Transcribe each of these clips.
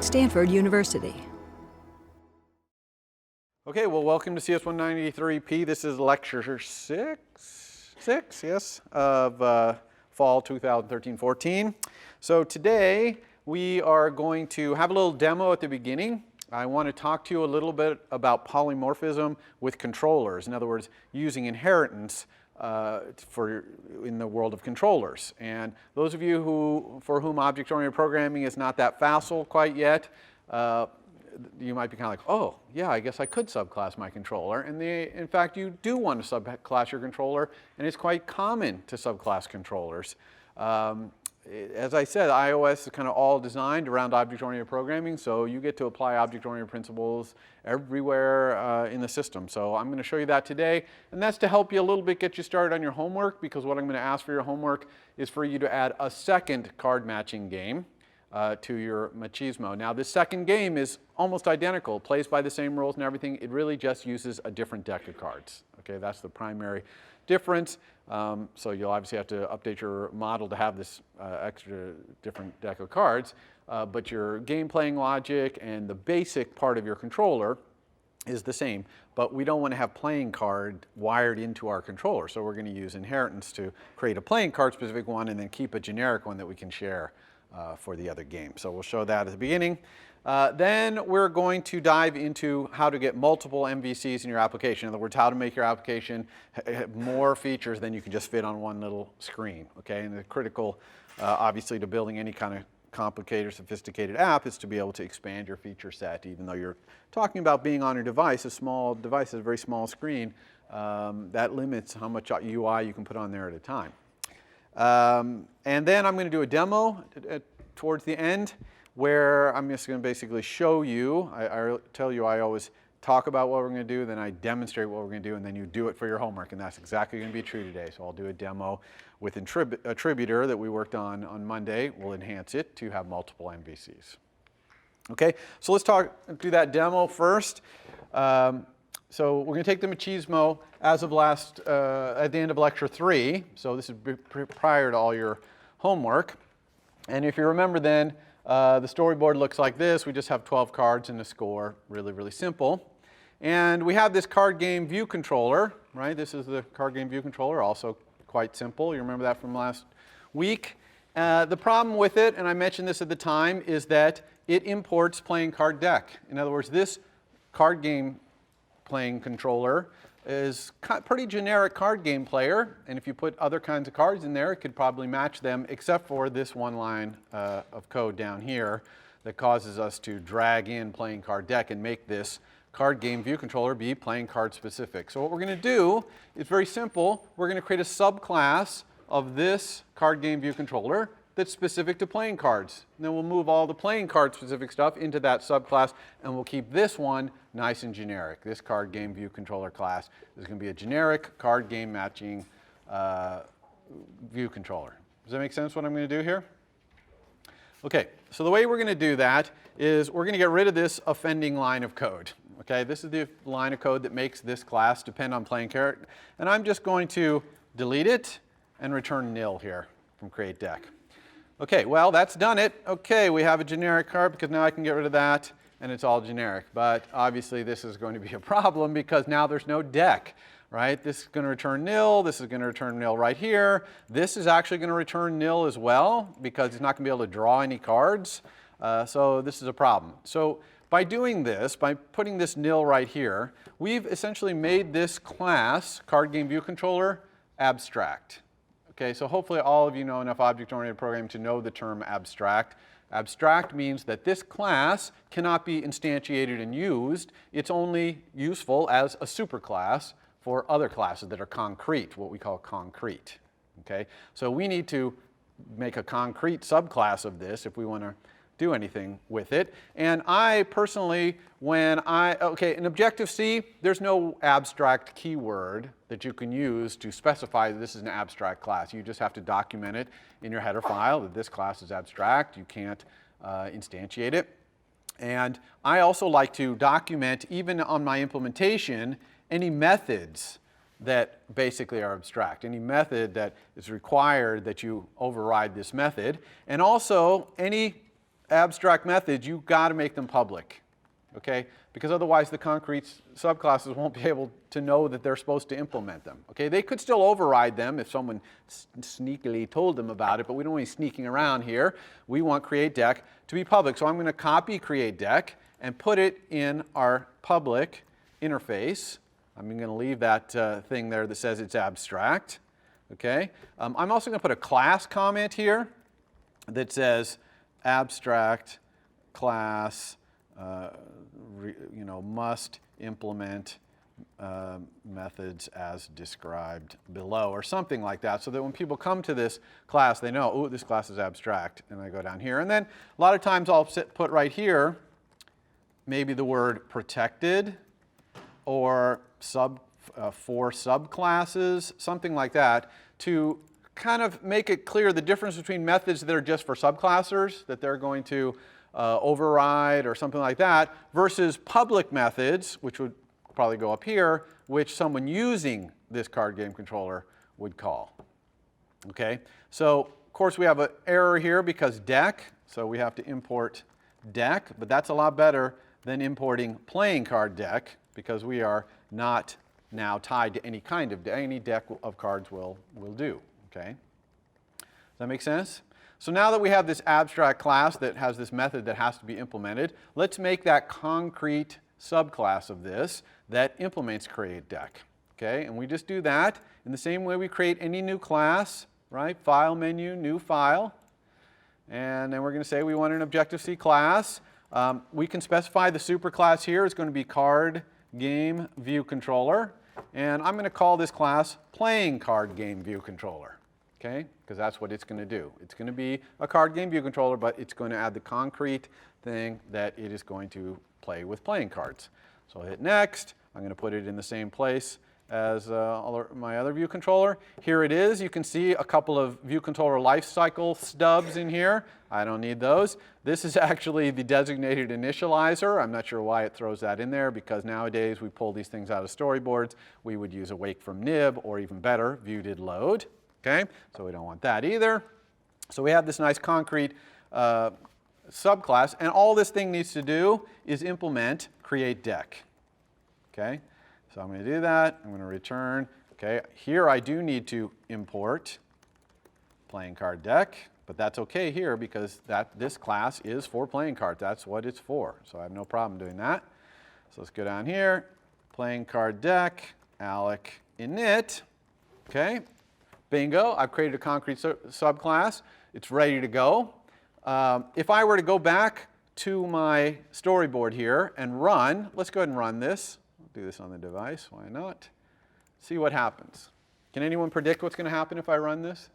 Stanford University. Okay, well, welcome to CS193P. This is lecture six, yes, of fall 2013-14. So today we are going to have a little demo at the beginning. I want to talk to you a little bit about polymorphism with controllers. In other words, using inheritance in the world of controllers. And those of you for whom object-oriented programming is not that facile quite yet, you might be kind of like, oh, yeah, I guess I could subclass my controller. And in fact, you do want to subclass your controller, and it's quite common to subclass controllers. As I said, iOS is kind of all designed around object-oriented programming, so you get to apply object-oriented principles everywhere in the system. So I'm going to show you that today, and that's to help you a little bit get you started on your homework, because what I'm going to ask for your homework is for you to add a second card matching game to your machismo. Now, this second game is almost identical, plays by the same rules and everything. It really just uses a different deck of cards. Okay, that's the primary difference. So you'll obviously have to update your model to have this extra different deck of cards. But your game playing logic and the basic part of your controller is the same. But we don't want to have playing card wired into our controller. So we're going to use inheritance to create a playing card specific one and then keep a generic one that we can share for the other game. So we'll show that at the beginning. Then we're going to dive into how to get multiple MVCs in your application. In other words, how to make your application have more features than you can just fit on one little screen. Okay, and the critical, obviously, to building any kind of complicated, sophisticated app is to be able to expand your feature set. Even though you're talking about being on a device, a small device is a very small screen, that limits how much UI you can put on there at a time. And then I'm going to do a demo towards the end where I'm just going to basically show you. I tell you I always talk about what we're going to do, then I demonstrate what we're going to do, and then you do it for your homework. And that's exactly going to be true today. So I'll do a demo with attributor that we worked on Monday. We'll enhance it to have multiple MVCs. Okay, so let's do that demo first. So we're going to take the machismo as of at the end of lecture 3. So this is prior to all your homework. And if you remember then, the storyboard looks like this. We just have 12 cards and a score. Really, really simple. And we have this card game view controller, right? This is the card game view controller, also quite simple. You remember that from last week. The problem with it, and I mentioned this at the time, is that it imports playing card deck. In other words, this card game playing controller is pretty generic card game player, and if you put other kinds of cards in there, it could probably match them, except for this one line of code down here that causes us to drag in playing card deck and make this card game view controller be playing card specific. So what we're going to do is very simple. We're going to create a subclass of this card game view controller that's specific to playing cards. And then we'll move all the playing card specific stuff into that subclass, and we'll keep this one nice and generic. This card game view controller class is going to be a generic card game matching view controller. Does that make sense what I'm going to do here? Okay, so the way we're going to do that is we're going to get rid of this offending line of code. Okay, this is the line of code that makes this class depend on playing card. And I'm just going to delete it and return nil here from create deck. Okay, well, that's done it. Okay, we have a generic card because now I can get rid of that and it's all generic. But obviously this is going to be a problem because now there's no deck, right? This is going to return nil. This is going to return nil right here. This is actually going to return nil as well because it's not going to be able to draw any cards. So this is a problem. So by doing this, by putting this nil right here, we've essentially made this class, card game view controller, abstract. Okay, so hopefully all of you know enough object-oriented programming to know the term abstract. Abstract means that this class cannot be instantiated and used. It's only useful as a superclass for other classes that are concrete, what we call concrete. Okay, so we need to make a concrete subclass of this if we want to do anything with it. And I personally, in Objective-C, there's no abstract keyword that you can use to specify that this is an abstract class. You just have to document it in your header file that this class is abstract. You can't instantiate it. And I also like to document, even on my implementation, any methods that basically are abstract, any method that is required that you override this method, and also any abstract methods, you've got to make them public, okay? Because otherwise the concrete subclasses won't be able to know that they're supposed to implement them, okay? They could still override them if someone sneakily told them about it, but we don't want any sneaking around here. We want createDeck to be public. So I'm going to copy createDeck and put it in our public interface. I'm going to leave that thing there that says it's abstract, okay? I'm also going to put a class comment here that says abstract class must implement methods as described below, or something like that, so that when people come to this class, they know, oh, this class is abstract, and I go down here. And then a lot of times I'll put right here maybe the word protected, or for subclasses, something like that, to kind of make it clear the difference between methods that are just for subclassers, that they're going to override or something like that, versus public methods, which would probably go up here, which someone using this card game controller would call. Okay, so of course we have an error here because deck, so we have to import deck, but that's a lot better than importing playing card deck, because we are not now tied to any kind of deck. Any deck of cards will do. Okay, does that make sense? So now that we have this abstract class that has this method that has to be implemented, let's make that concrete subclass of this that implements createDeck. Okay, and we just do that in the same way we create any new class, right? File menu, new file. And then we're going to say we want an Objective-C class. We can specify the superclass here is going to be card game view controller. And I'm going to call this class playing card game view controller. Okay, because that's what it's going to do. It's going to be a card game view controller, but it's going to add the concrete thing that it is going to play with playing cards. So I'll hit next. I'm going to put it in the same place as my other view controller. Here it is. You can see a couple of view controller lifecycle stubs in here. I don't need those. This is actually the designated initializer. I'm not sure why it throws that in there, because nowadays we pull these things out of storyboards. We would use awake from nib, or even better, view did load. Okay, so we don't want that either. So we have this nice concrete subclass, and all this thing needs to do is implement createDeck. Okay, so I'm going to do that. I'm going to return. Okay, here I do need to import playing card deck, but that's okay here because this class is for playing cards. That's what it's for. So I have no problem doing that. So let's go down here, playing card deck, alloc init. Okay. Bingo, I've created a concrete subclass. It's ready to go. If I were to go back to my storyboard here and run, let's go ahead and run this. I'll do this on the device, why not? See what happens. Can anyone predict what's going to happen if I run this?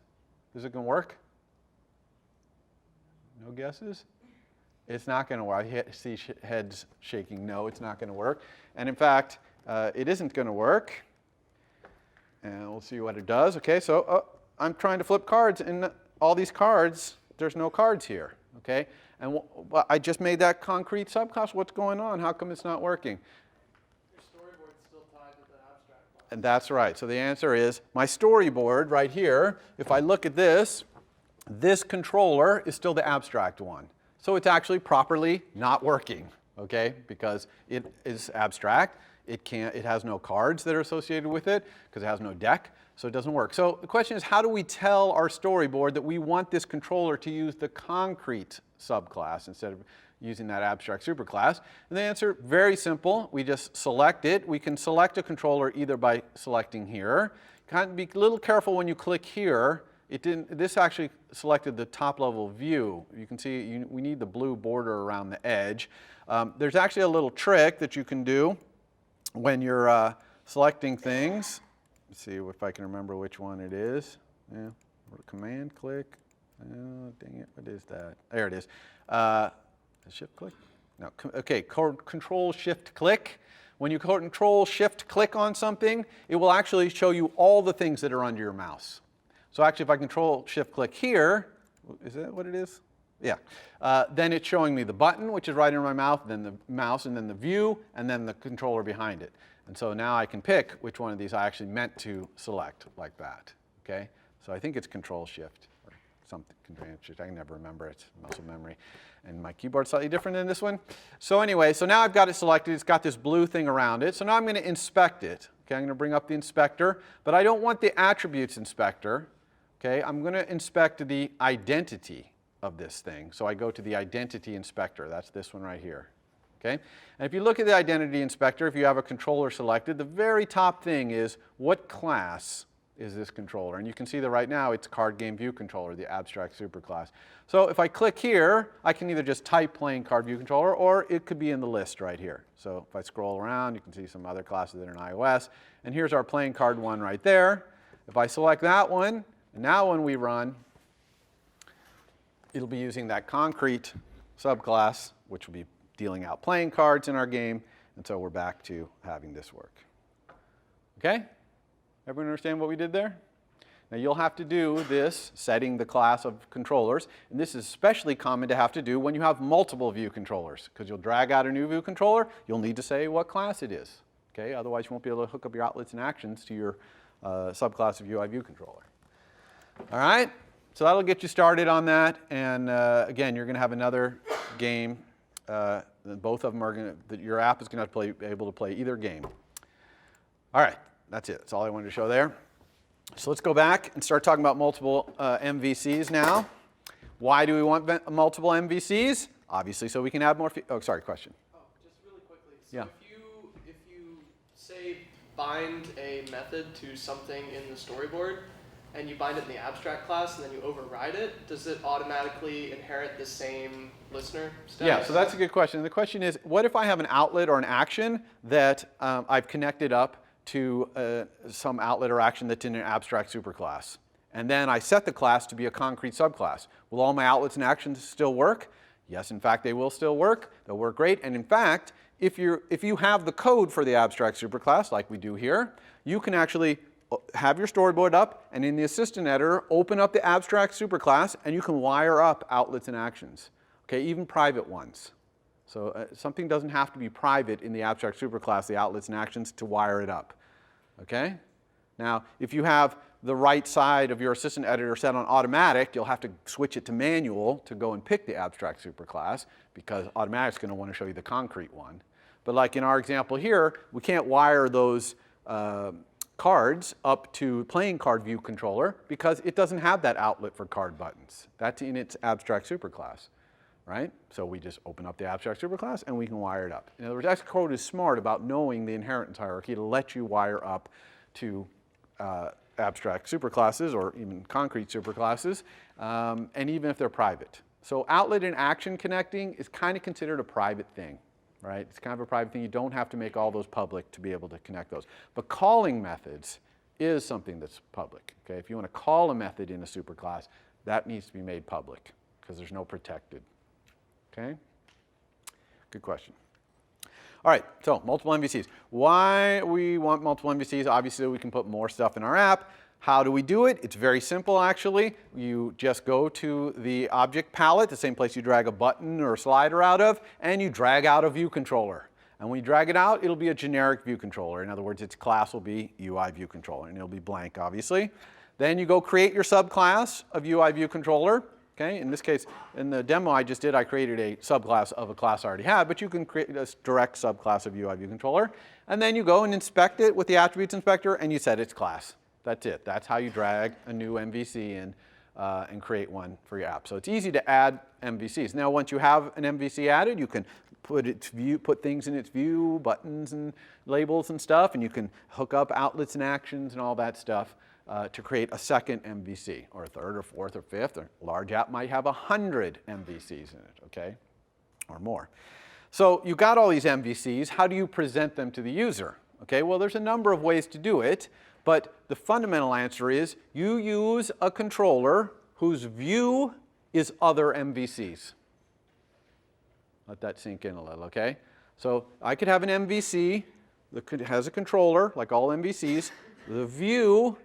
Is it going to work? No guesses? It's not going to work. I see heads shaking. No, it's not going to work. And in fact, it isn't going to work. And we'll see what it does. Okay, so I'm trying to flip cards, and all these cards, there's no cards here. Okay, and I just made that concrete subclass. What's going on? How come it's not working? Your storyboard's still tied to the abstract class. And that's right. So the answer is my storyboard right here. If I look at this controller is still the abstract one. So it's actually properly not working. Okay, because it is abstract. It has no cards that are associated with it because it has no deck, so it doesn't work. So the question is, how do we tell our storyboard that we want this controller to use the concrete subclass instead of using that abstract superclass? And the answer, very simple. We just select it. We can select a controller either by selecting here. Kind of be a little careful when you click here. This actually selected the top level view. You can see we need the blue border around the edge. There's actually a little trick that you can do when you're selecting things. Let's see if I can remember which one it is. Yeah, command click. Oh, dang it, what is that? There it is. Shift click? No, okay, control shift click. When you control shift click on something, it will actually show you all the things that are under your mouse. So actually if I control shift click here, is that what it is? Yeah. Then it's showing me the button, which is right in my mouth, then the mouse, and then the view, and then the controller behind it. And so now I can pick which one of these I actually meant to select like that. Okay? So I think it's Control Shift. something. I can never remember it. Muscle memory. And my keyboard's slightly different than this one. So anyway, so now I've got it selected. It's got this blue thing around it. So now I'm going to inspect it. Okay, I'm going to bring up the inspector, but I don't want the attributes inspector. Okay, I'm going to inspect the identity of this thing. So I go to the identity inspector. That's this one right here. Okay, and if you look at the identity inspector, if you have a controller selected, the very top thing is what class is this controller? And you can see that right now it's card game view controller, the abstract superclass. So if I click here, I can either just type playing card view controller, or it could be in the list right here. So if I scroll around, you can see some other classes that are in iOS. And here's our playing card one right there. If I select that one, and now when we run, it'll be using that concrete subclass, which will be dealing out playing cards in our game. And so we're back to having this work. Okay? Everyone understand what we did there? Now you'll have to do this, setting the class of controllers, and this is especially common to have to do when you have multiple view controllers, because you'll drag out a new view controller, you'll need to say what class it is. Okay? Otherwise you won't be able to hook up your outlets and actions to your subclass of UI view controller. All right? So that'll get you started on that, and again, you're going to have another game. Both of them are going to, your app is going to be able to play either game. All right. That's it. That's all I wanted to show there. So let's go back and start talking about multiple MVCs now. Why do we want multiple MVCs? Obviously, so we can add more. Oh, sorry, question. Oh, just really quickly. So yeah. if you say bind a method to something in the storyboard, and you bind it in the abstract class, and then you override it, does it automatically inherit the same listener status? Yeah. So that's a good question. The question is, what if I have an outlet or an action that I've connected up to some outlet or action that's in an abstract superclass, and then I set the class to be a concrete subclass? Will all my outlets and actions still work? Yes, in fact, they will still work. They'll work great. And in fact, if you have the code for the abstract superclass, like we do here, you can actually have your storyboard up, and in the assistant editor, open up the abstract superclass, and you can wire up outlets and actions. Okay, even private ones. So something doesn't have to be private in the abstract superclass, the outlets and actions, to wire it up. Okay? Now, if you have the right side of your assistant editor set on automatic, you'll have to switch it to manual to go and pick the abstract superclass, because automatic's going to want to show you the concrete one. But like in our example here, we can't wire those cards up to playing card view controller because it doesn't have that outlet for card buttons. That's in its abstract superclass. Right? So we just open up the abstract superclass and we can wire it up. In other words, Xcode is smart about knowing the inheritance hierarchy to let you wire up to abstract superclasses or even concrete superclasses, and even if they're private. So outlet and action connecting is kind of considered a private thing. Right? It's kind of a private thing. You don't have to make all those public to be able to connect those. But calling methods is something that's public. Okay? If you want to call a method in a superclass, that needs to be made public because there's no protected. Okay? Good question. All right, so multiple MVCs. Why we want multiple MVCs? Obviously, we can put more stuff in our app. How do we do it? It's very simple, actually. You just go to the object palette, the same place you drag a button or a slider out of, and you drag out a view controller. And when you drag it out, it'll be a generic view controller. In other words, its class will be UI view controller, and it'll be blank, obviously. Then you go create your subclass of UI view controller. Okay, in this case, in the demo I just did, I created a subclass of a class I already had, but you can create a direct subclass of UI view controller. And then you go and inspect it with the attributes inspector, and you set its class. That's it. That's how you drag a new MVC in and create one for your app. So it's easy to add MVCs. Now, once you have an MVC added, you can put things in its view, buttons and labels and stuff, and you can hook up outlets and actions and all that stuff to create a second MVC, or a third, or fourth, or fifth. Or a large app might have 100 MVCs in it, okay, or more. So you got all these MVCs. How do you present them to the user? Okay, well, there's a number of ways to do it, but the fundamental answer is you use a controller whose view is other MVCs. Let that sink in a little, okay? So I could have an MVC that has a controller, like all MVCs. The view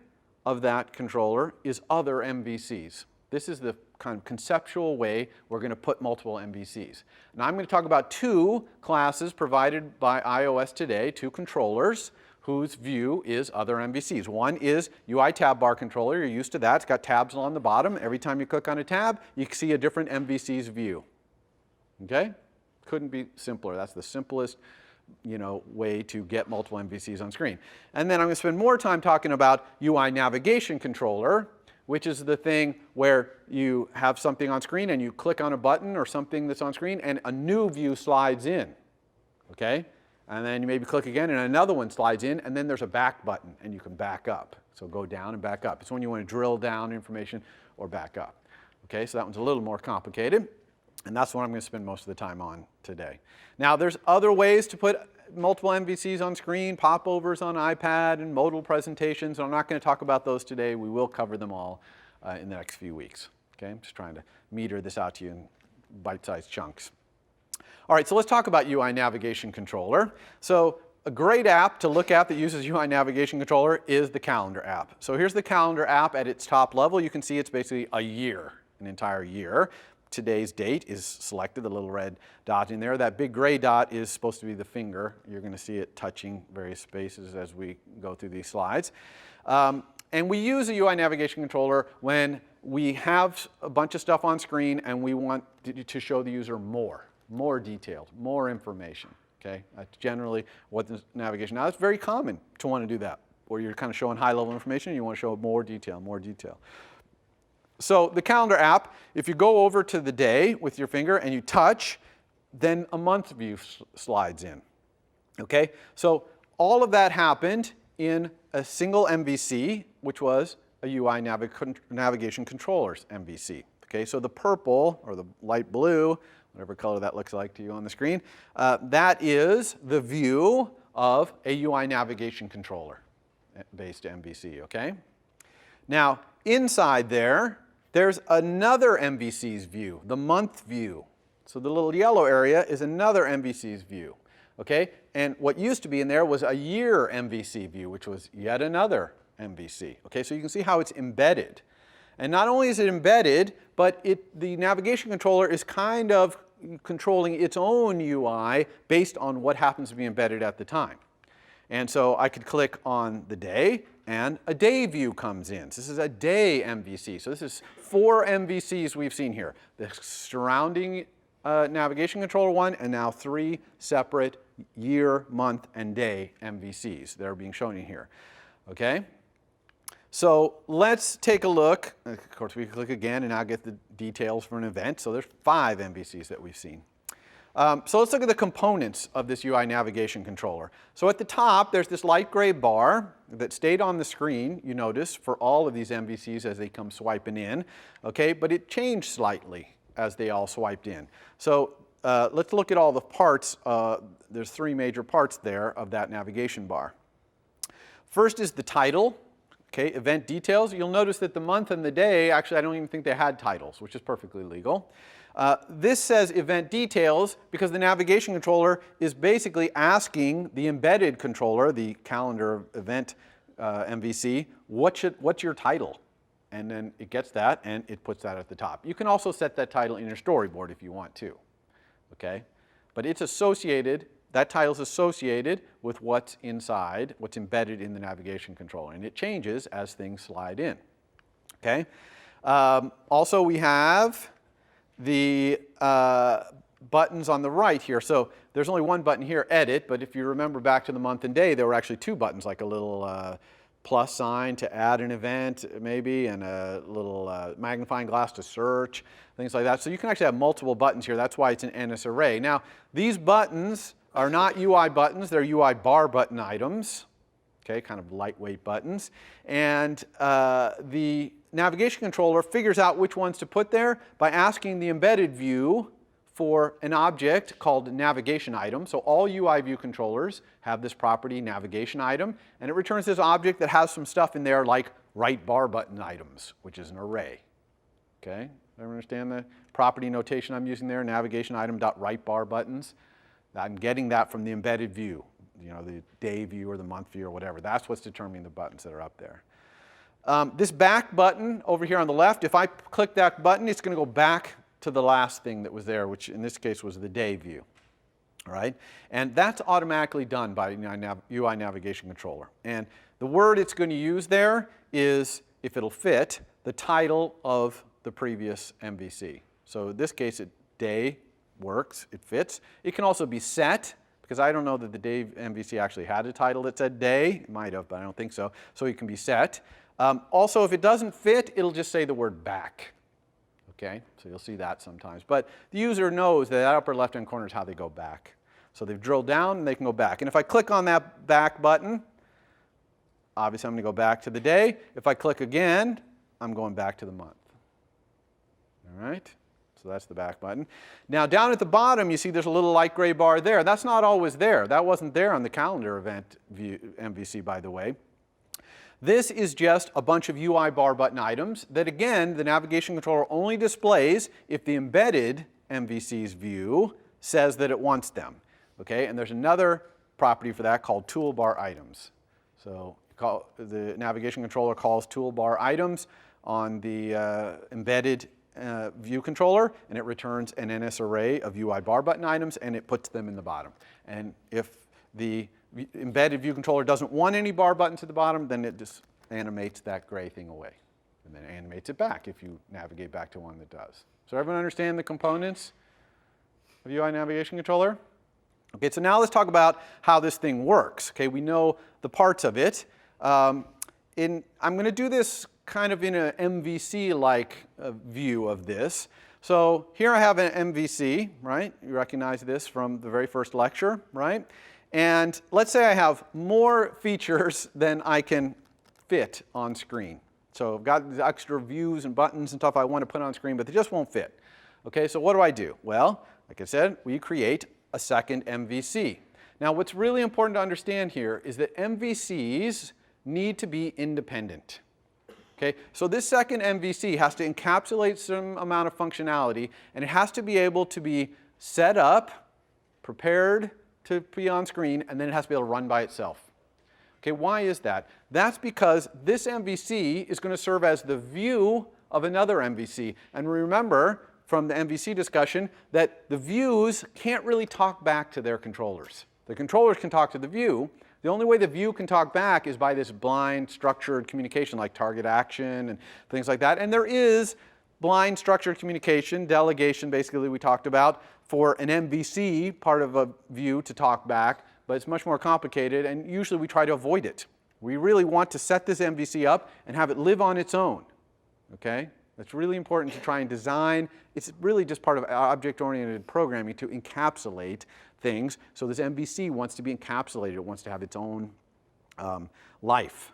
of that controller is other MVCs. This is the kind of conceptual way we're going to put multiple MVCs. Now I'm going to talk about two classes provided by iOS today, two controllers, whose view is other MVCs. One is UITabBar controller. You're used to that. It's got tabs along the bottom. Every time you click on a tab, you can see a different MVC's view. Okay? Couldn't be simpler. That's the simplest way to get multiple MVCs on screen. And then I'm going to spend more time talking about UINavigation controller, which is the thing where you have something on screen and you click on a button or something that's on screen and a new view slides in. Okay? And then you maybe click again and another one slides in, and then there's a back button and you can back up. So go down and back up. It's when you want to drill down information or back up. Okay, so that one's a little more complicated, and that's what I'm going to spend most of the time on today. Now there's other ways to put multiple MVCs on screen, popovers on iPad, and modal presentations. I'm not going to talk about those today. We will cover them all in the next few weeks. Okay, I'm just trying to meter this out to you in bite-sized chunks. All right, so let's talk about UINavigation controller. So a great app to look at that uses UINavigation controller is the calendar app. So here's the calendar app at its top level. You can see it's basically a year, an entire year. Today's date is selected, the little red dot in there. That big gray dot is supposed to be the finger. You're going to see it touching various spaces as we go through these slides. And we use a UINavigation controller when we have a bunch of stuff on screen and we want to show the user more detailed, more information. Okay, that's generally what the navigation. Now, it's very common to want to do that, where you're kind of showing high-level information and you want to show more detail, more detail. So the calendar app, if you go over to the day with your finger and you touch, then a month view slides in. Okay, so all of that happened in a single MVC, which was a UI navigation controller's MVC. Okay, so the purple or the light blue, whatever color that looks like to you on the screen, that is the view of a UINavigation controller based MVC, okay? Now, inside there's another MVC's view, the month view. So the little yellow area is another MVC's view, okay? And what used to be in there was a year MVC view, which was yet another MVC, okay? So you can see how it's embedded. And not only is it embedded, but the navigation controller is kind of controlling its own UI based on what happens to be embedded at the time. And so I could click on the day, and a day view comes in. So this is a day MVC. So this is 4 MVCs we've seen here. The surrounding navigation controller one, and now 3 separate year, month, and day MVCs that are being shown in here. Okay? So let's take a look. Of course, we can click again and now get the details for an event. So there's 5 MVCs that we've seen. So let's look at the components of this UINavigation controller. So at the top, there's this light gray bar that stayed on the screen, you notice, for all of these MVCs as they come swiping in. Okay, but it changed slightly as they all swiped in. So let's look at all the parts. There's 3 major parts there of that navigation bar. First is the title. Okay, event details. You'll notice that the month and the day, actually I don't even think they had titles, which is perfectly legal. This says event details because the navigation controller is basically asking the embedded controller, the calendar event MVC, what's your title? And then it gets that and it puts that at the top. You can also set that title in your storyboard if you want to. Okay, but it's associated. That title is associated with what's inside, what's embedded in the navigation controller, and it changes as things slide in. Okay. Also, we have the buttons on the right here. So there's only one button here, Edit, but if you remember back to the month and day, there were actually 2 buttons, like a little plus sign to add an event, maybe, and a little magnifying glass to search, things like that. So you can actually have multiple buttons here. That's why it's an NS array. Now, these buttons are not UI buttons, they're UITabBar button items, okay, kind of lightweight buttons. And the navigation controller figures out which ones to put there by asking the embedded view for an object called navigation item. So all UI view controllers have this property navigation item, and it returns this object that has some stuff in there like right bar button items, which is an array. Okay, everyone understand the property notation I'm using there? Navigation item dot right bar buttons. I'm getting that from the embedded view, you know, the day view or the month view or whatever. That's what's determining the buttons that are up there. This back button over here on the left, if I click that button, it's going to go back to the last thing that was there, which in this case was the day view. All right? And that's automatically done by UI Navigation Controller. And the word it's going to use there is, if it'll fit, the title of the previous MVC. So in this case, day works, it fits. It can also be set, because I don't know that the day MVC actually had a title that said day. It might have, but I don't think so. So it can be set. Also, if it doesn't fit, it'll just say the word back. Okay, so you'll see that sometimes. But the user knows that upper left-hand corner is how they go back. So they've drilled down and they can go back. And if I click on that back button, obviously I'm going to go back to the day. If I click again, I'm going back to the month. All right, so that's the back button. Now down at the bottom, you see there's a little light gray bar there. That's not always there. That wasn't there on the calendar event view, MVC, by the way. This is just a bunch of UIBar button items that, again, the navigation controller only displays if the embedded MVC's view says that it wants them. Okay, and there's another property for that called toolbar items. So the navigation controller calls toolbar items on the embedded view controller, and it returns an NS array of UIBar button items, and it puts them in the bottom. And if the embedded view controller doesn't want any bar buttons at the bottom, then it just animates that gray thing away. And then animates it back if you navigate back to one that does. So everyone understand the components of UI Navigation Controller? Okay, so now let's talk about how this thing works. Okay, we know the parts of it. I'm going to do this kind of in an MVC-like view of this. So here I have an MVC, right? You recognize this from the very first lecture, right? And let's say I have more features than I can fit on screen. So I've got the extra views and buttons and stuff I want to put on screen, but they just won't fit. Okay, so what do I do? Well, like I said, we create a second MVC. Now what's really important to understand here is that MVCs need to be independent. Okay, so this second MVC has to encapsulate some amount of functionality, and it has to be able to be set up, prepared to be on screen, and then it has to be able to run by itself. Okay, why is that? That's because this MVC is going to serve as the view of another MVC. And remember from the MVC discussion that the views can't really talk back to their controllers. The controllers can talk to the view. The only way the view can talk back is by this blind structured communication like target action and things like that. And there is blind structured communication, delegation basically we talked about, for an MVC, part of a view, to talk back, but it's much more complicated, and usually we try to avoid it. We really want to set this MVC up and have it live on its own. Okay? That's really important to try and design. It's really just part of object-oriented programming to encapsulate things. So this MVC wants to be encapsulated. It wants to have its own life.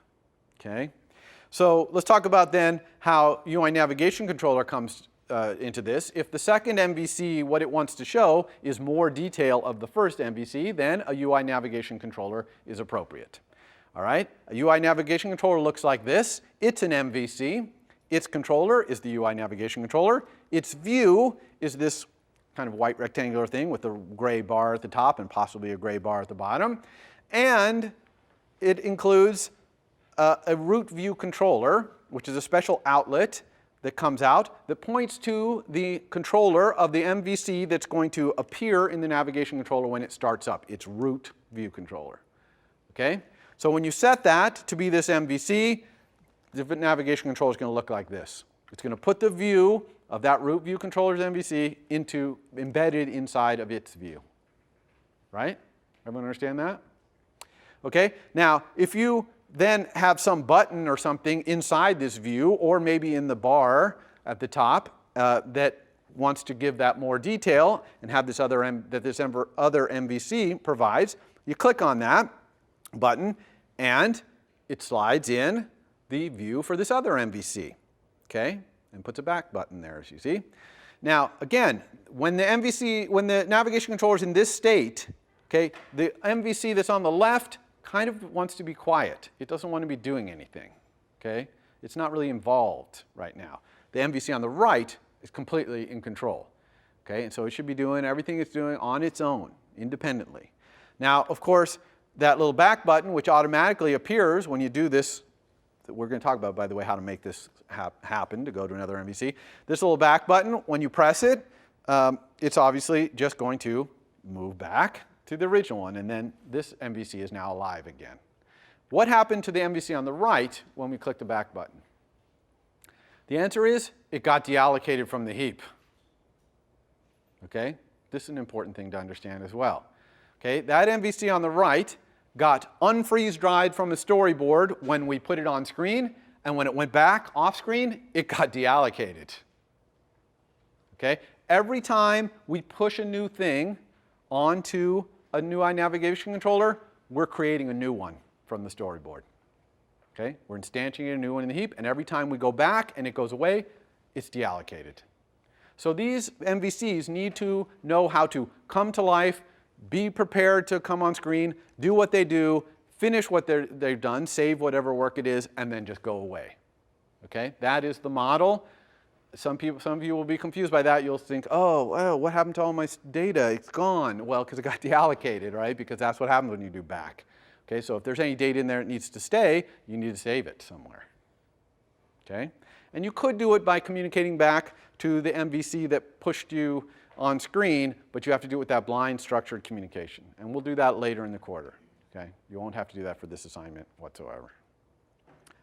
Okay? So let's talk about then how UI Navigation Controller comes into this. If the second MVC, what it wants to show is more detail of the first MVC, then a UI Navigation Controller is appropriate. All right? A UI Navigation Controller looks like this. It's an MVC. Its controller is the UI Navigation Controller. Its view is this kind of white rectangular thing with a gray bar at the top and possibly a gray bar at the bottom. And it includes a root view controller, which is a special outlet that comes out that points to the controller of the MVC that's going to appear in the navigation controller when it starts up. It's root view controller. Okay? So when you set that to be this MVC, the navigation controller is going to look like this. It's going to put the view of that root view controller's MVC embedded inside of its view. Right? Everyone understand that? Okay? Now, if you then have some button or something inside this view, or maybe in the bar at the top that wants to give that more detail and have this other MVC provides, you click on that button and it slides in the view for this other MVC, okay, and puts a back button there, as you see. Now, again, when the navigation controller is in this state, okay, the MVC that's on the left kind of wants to be quiet. It doesn't want to be doing anything, okay? It's not really involved right now. The MVC on the right is completely in control, okay? And so it should be doing everything it's doing on its own, independently. Now, of course, that little back button, which automatically appears when you do this, we're going to talk about, by the way, how to make this happen to go to another MVC. This little back button, when you press it, it's obviously just going to move back to the original one, and then this MVC is now alive again. What happened to the MVC on the right when we click the back button? The answer is it got deallocated from the heap. Okay? This is an important thing to understand as well. Okay? That MVC on the right got unfreeze-dried from the storyboard when we put it on screen, and when it went back off screen, it got deallocated. Okay? Every time we push a new thing onto a new UINavigation controller, we're creating a new one from the storyboard. Okay? We're instantiating a new one in the heap, and every time we go back and it goes away, it's deallocated. So these MVCs need to know how to come to life, be prepared to come on screen, do what they do, finish what they've done, save whatever work it is, and then just go away. Okay? That is the model. Some of you will be confused by that. You'll think, oh, well, what happened to all my data? It's gone. Well, because it got deallocated, right? Because that's what happens when you do back. Okay, so if there's any data in there that needs to stay, you need to save it somewhere. Okay? And you could do it by communicating back to the MVC that pushed you on screen, but you have to do it with that blind structured communication. And we'll do that later in the quarter. Okay? You won't have to do that for this assignment whatsoever.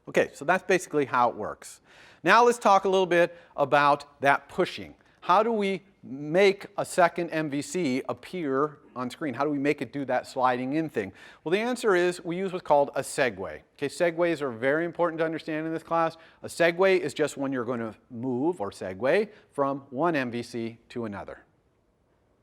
Okay, so that's basically how it works. Now let's talk a little bit about that pushing. How do we make a second MVC appear on screen? How do we make it do that sliding in thing? Well, the answer is we use what's called a segue. Okay, segues are very important to understand in this class. A segue is just when you're going to move or segue from one MVC to another.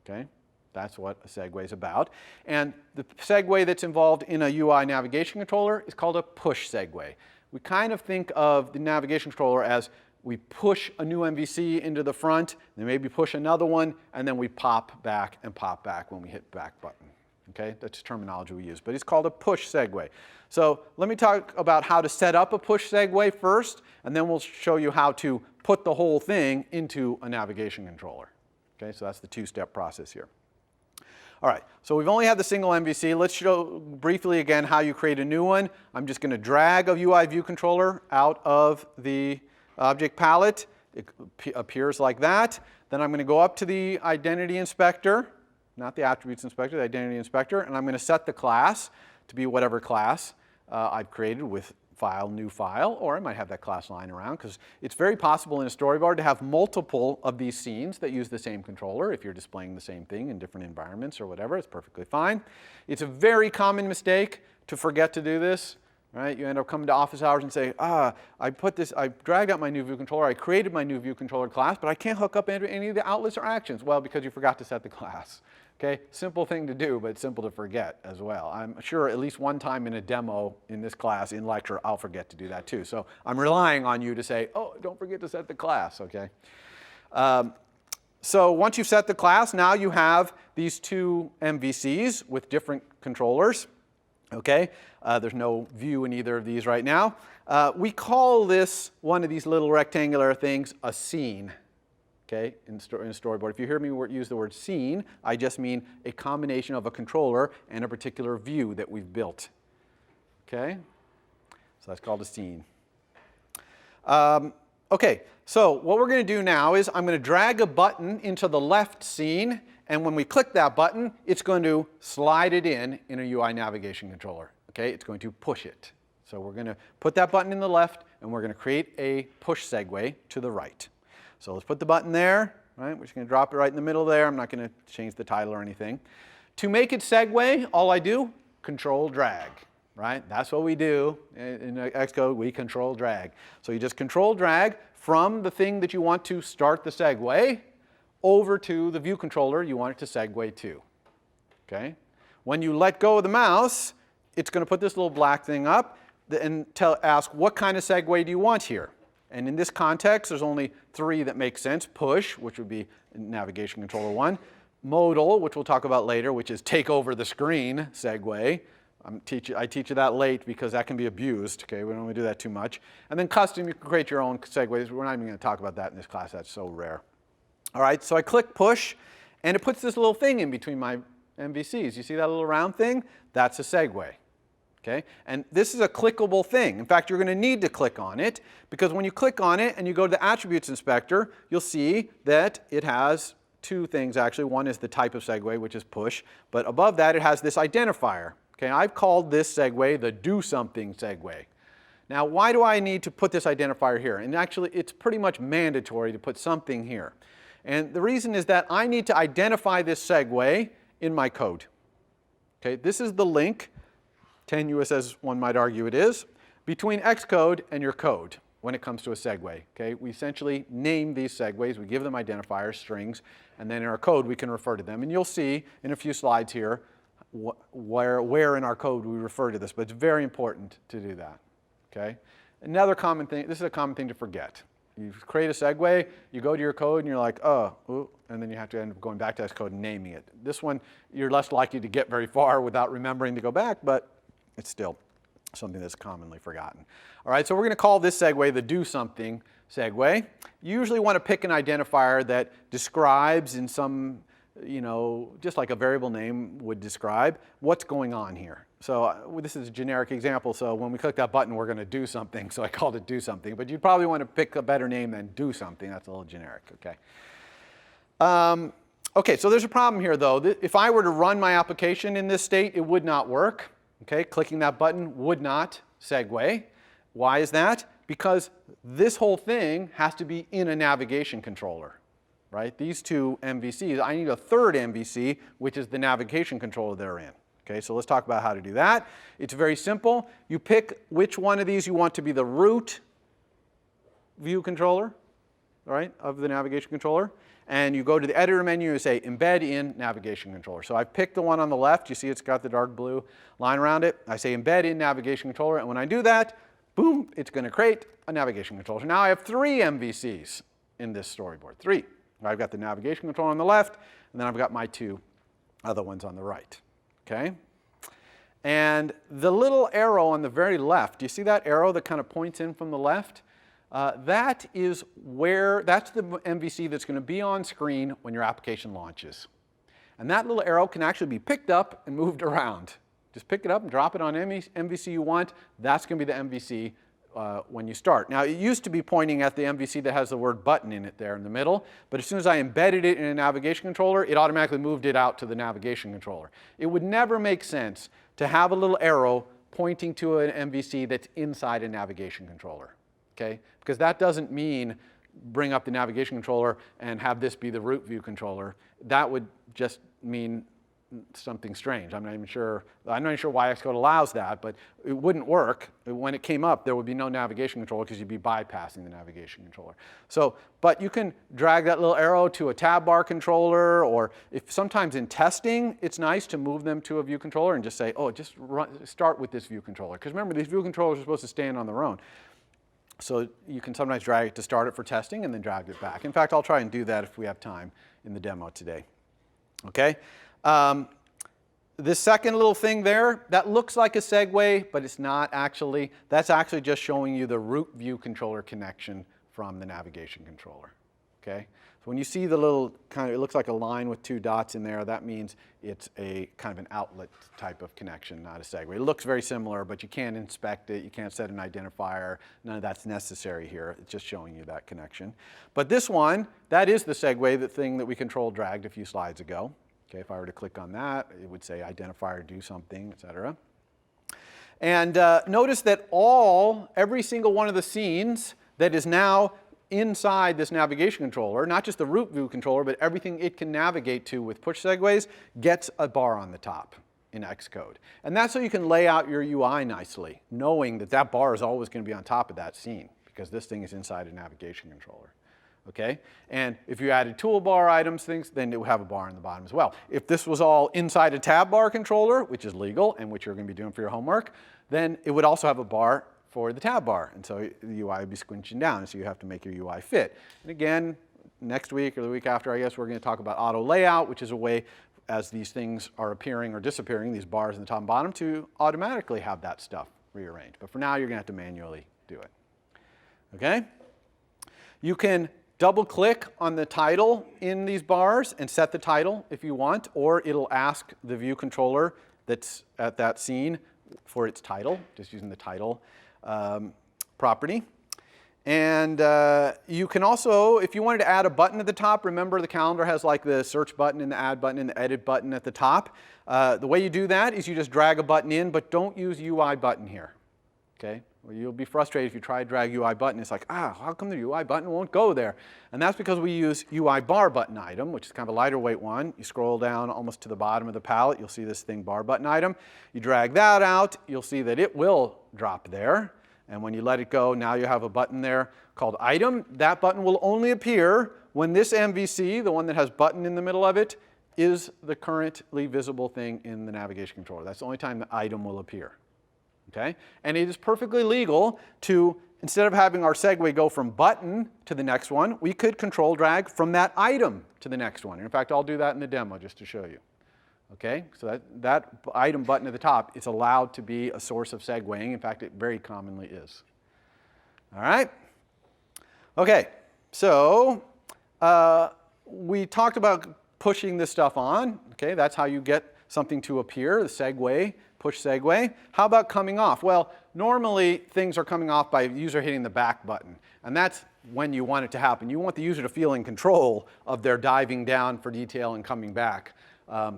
Okay, that's what a segue is about. And the segue that's involved in a UI navigation controller is called a push segue. We kind of think of the navigation controller as we push a new MVC into the front, then maybe push another one, and then we pop back and pop back when we hit back button. Okay, that's the terminology we use, but it's called a push segue. So let me talk about how to set up a push segue first, and then we'll show you how to put the whole thing into a navigation controller. Okay, so that's the two-step process here. All right, so we've only had the single MVC. Let's show briefly again how you create a new one. I'm just going to drag a UI view controller out of the object palette. It appears like that. Then I'm going to go up to the identity inspector, not the attributes inspector, the identity inspector, and I'm going to set the class to be whatever class I've created with file, new file, or I might have that class lying around because it's very possible in a storyboard to have multiple of these scenes that use the same controller. If you're displaying the same thing in different environments or whatever, it's perfectly fine. It's a very common mistake to forget to do this. Right? You end up coming to office hours and say, I dragged out my new view controller, I created my new view controller class, but I can't hook up any of the outlets or actions. Well, because you forgot to set the class. Okay? Simple thing to do, but simple to forget as well. I'm sure at least one time in a demo in this class, in lecture, I'll forget to do that too. So I'm relying on you to say, oh, don't forget to set the class, okay? So once you've set the class, now you have these two MVCs with different controllers. Okay, there's no view in either of these right now. We call this one of these little rectangular things a scene. Okay, in a storyboard. If you hear me use the word scene, I just mean a combination of a controller and a particular view that we've built. Okay, so that's called a scene. Okay, so what we're going to do now is I'm going to drag a button into the left scene, and when we click that button, it's going to slide it in a UI navigation controller. Okay, it's going to push it. So we're going to put that button in the left, and we're going to create a push segue to the right. So let's put the button there. Right, we're just going to drop it right in the middle there. I'm not going to change the title or anything. To make it segue, all I do, control drag. Right, that's what we do in Xcode. We control drag. So you just control drag from the thing that you want to start the segue over to the view controller you want it to segue to. Okay? When you let go of the mouse, it's going to put this little black thing up and ask what kind of segue do you want here. And in this context, there's only three that make sense. Push, which would be navigation controller 1. Modal, which we'll talk about later, which is take over the screen segue. I teach you that late because that can be abused. Okay, we don't want to do that too much. And then custom, you can create your own segues. We're not even going to talk about that in this class. That's so rare. All right, so I click push, and it puts this little thing in between my MVCs. You see that little round thing? That's a segue. Okay? And this is a clickable thing. In fact, you're going to need to click on it, because when you click on it and you go to the attributes inspector, you'll see that it has two things actually. One is the type of segue, which is push, but above that it has this identifier. Okay, I've called this segue the do something segue. Now, why do I need to put this identifier here? And actually, it's pretty much mandatory to put something here. And the reason is that I need to identify this segue in my code. Okay, this is the link, tenuous as one might argue it is, between Xcode and your code when it comes to a segue. Okay, we essentially name these segues, we give them identifiers, strings, and then in our code we can refer to them. And you'll see in a few slides here where in our code we refer to this, but it's very important to do that. Okay, another common thing, this is a common thing to forget. You create a segue, you go to your code, and you're like, oh, ooh, and then you have to end up going back to Xcode and naming it. This one, you're less likely to get very far without remembering to go back, but it's still something that's commonly forgotten. All right, so we're going to call this segue the do something segue. You usually want to pick an identifier that describes in some, just like a variable name would describe, what's going on here. So this is a generic example, so when we click that button, we're going to do something, so I called it do something. But you'd probably want to pick a better name than do something. That's a little generic, okay? Okay, so there's a problem here, though. If I were to run my application in this state, it would not work. Okay, clicking that button would not segue. Why is that? Because this whole thing has to be in a navigation controller, right? These two MVCs, I need a third MVC, which is the navigation controller they're in. Okay, so let's talk about how to do that. It's very simple. You pick which one of these you want to be the root view controller, right, of the navigation controller. And you go to the editor menu and say embed in navigation controller. So I've picked the one on the left. You see it's got the dark blue line around it. I say embed in navigation controller. And when I do that, boom, it's going to create a navigation controller. So now I have 3 MVCs in this storyboard. 3. I've got the navigation controller on the left, and then I've got my 2 other ones on the right. Okay? And the little arrow on the very left, do you see that arrow that kind of points in from the left? That's the MVC that's going to be on screen when your application launches. And that little arrow can actually be picked up and moved around. Just pick it up and drop it on any MVC you want. That's going to be the MVC when you start. Now, it used to be pointing at the MVC that has the word button in it there in the middle, but as soon as I embedded it in a navigation controller, it automatically moved it out to the navigation controller. It would never make sense to have a little arrow pointing to an MVC that's inside a navigation controller. Okay? Because that doesn't mean bring up the navigation controller and have this be the root view controller. That would just mean something strange. I'm not even sure why Xcode allows that, but it wouldn't work. When it came up, there would be no navigation controller because you'd be bypassing the navigation controller. So, but you can drag that little arrow to a UITabBar controller, or if sometimes in testing, it's nice to move them to a view controller and just say, oh, just start with this view controller. Because remember, these view controllers are supposed to stand on their own. So you can sometimes drag it to start it for testing and then drag it back. In fact, I'll try and do that if we have time in the demo today. Okay? This second little thing there, that looks like a segue, but it's not actually. That's actually just showing you the root view controller connection from the navigation controller. Okay? So when you see the little kind of, it looks like a line with 2 dots in there, that means it's a kind of an outlet type of connection, not a segue. It looks very similar, but you can't inspect it, you can't set an identifier, none of that's necessary here. It's just showing you that connection. But this one, that is the segue, the thing that we control dragged a few slides ago. Okay, if I were to click on that, it would say identifier, do something, etc. And notice that every single one of the scenes that is now inside this navigation controller, not just the root view controller, but everything it can navigate to with push segues, gets a bar on the top in Xcode. And that's so you can lay out your UI nicely, knowing that that bar is always going to be on top of that scene, because this thing is inside a navigation controller. Okay? And if you added toolbar items, things, then it would have a bar on the bottom as well. If this was all inside a UITabBar controller, which is legal and which you're going to be doing for your homework, then it would also have a bar for the UITabBar. And so the UI would be squinching down, and so you have to make your UI fit. And again, next week or the week after, I guess, we're going to talk about auto layout, which is a way, as these things are appearing or disappearing, these bars in the top and bottom, to automatically have that stuff rearranged. But for now, you're going to have to manually do it. Okay? You can double-click on the title in these bars and set the title if you want, or it'll ask the view controller that's at that scene for its title, just using the title property. And you can also, if you wanted to add a button at the top, remember the calendar has like the search button and the add button and the edit button at the top. The way you do that is you just drag a button in, but don't use UI button here. Okay? Well, you'll be frustrated if you try to drag UI button. It's like, how come the UI button won't go there? And that's because we use UIBar button item, which is kind of a lighter weight one. You scroll down almost to the bottom of the palette, you'll see this thing bar button item. You drag that out, you'll see that it will drop there. And when you let it go, now you have a button there called item. That button will only appear when this MVC, the one that has button in the middle of it, is the currently visible thing in the navigation controller. That's the only time the item will appear. Okay? And it is perfectly legal to, instead of having our segue go from button to the next one, we could control drag from that item to the next one. In fact, I'll do that in the demo just to show you. Okay, so that item button at the top is allowed to be a source of segueing. In fact, it very commonly is. All right? Okay, so we talked about pushing this stuff on. Okay, that's how you get something to appear, the segue, push segue. How about coming off? Well, normally things are coming off by user hitting the back button, and that's when you want it to happen. You want the user to feel in control of their diving down for detail and coming back.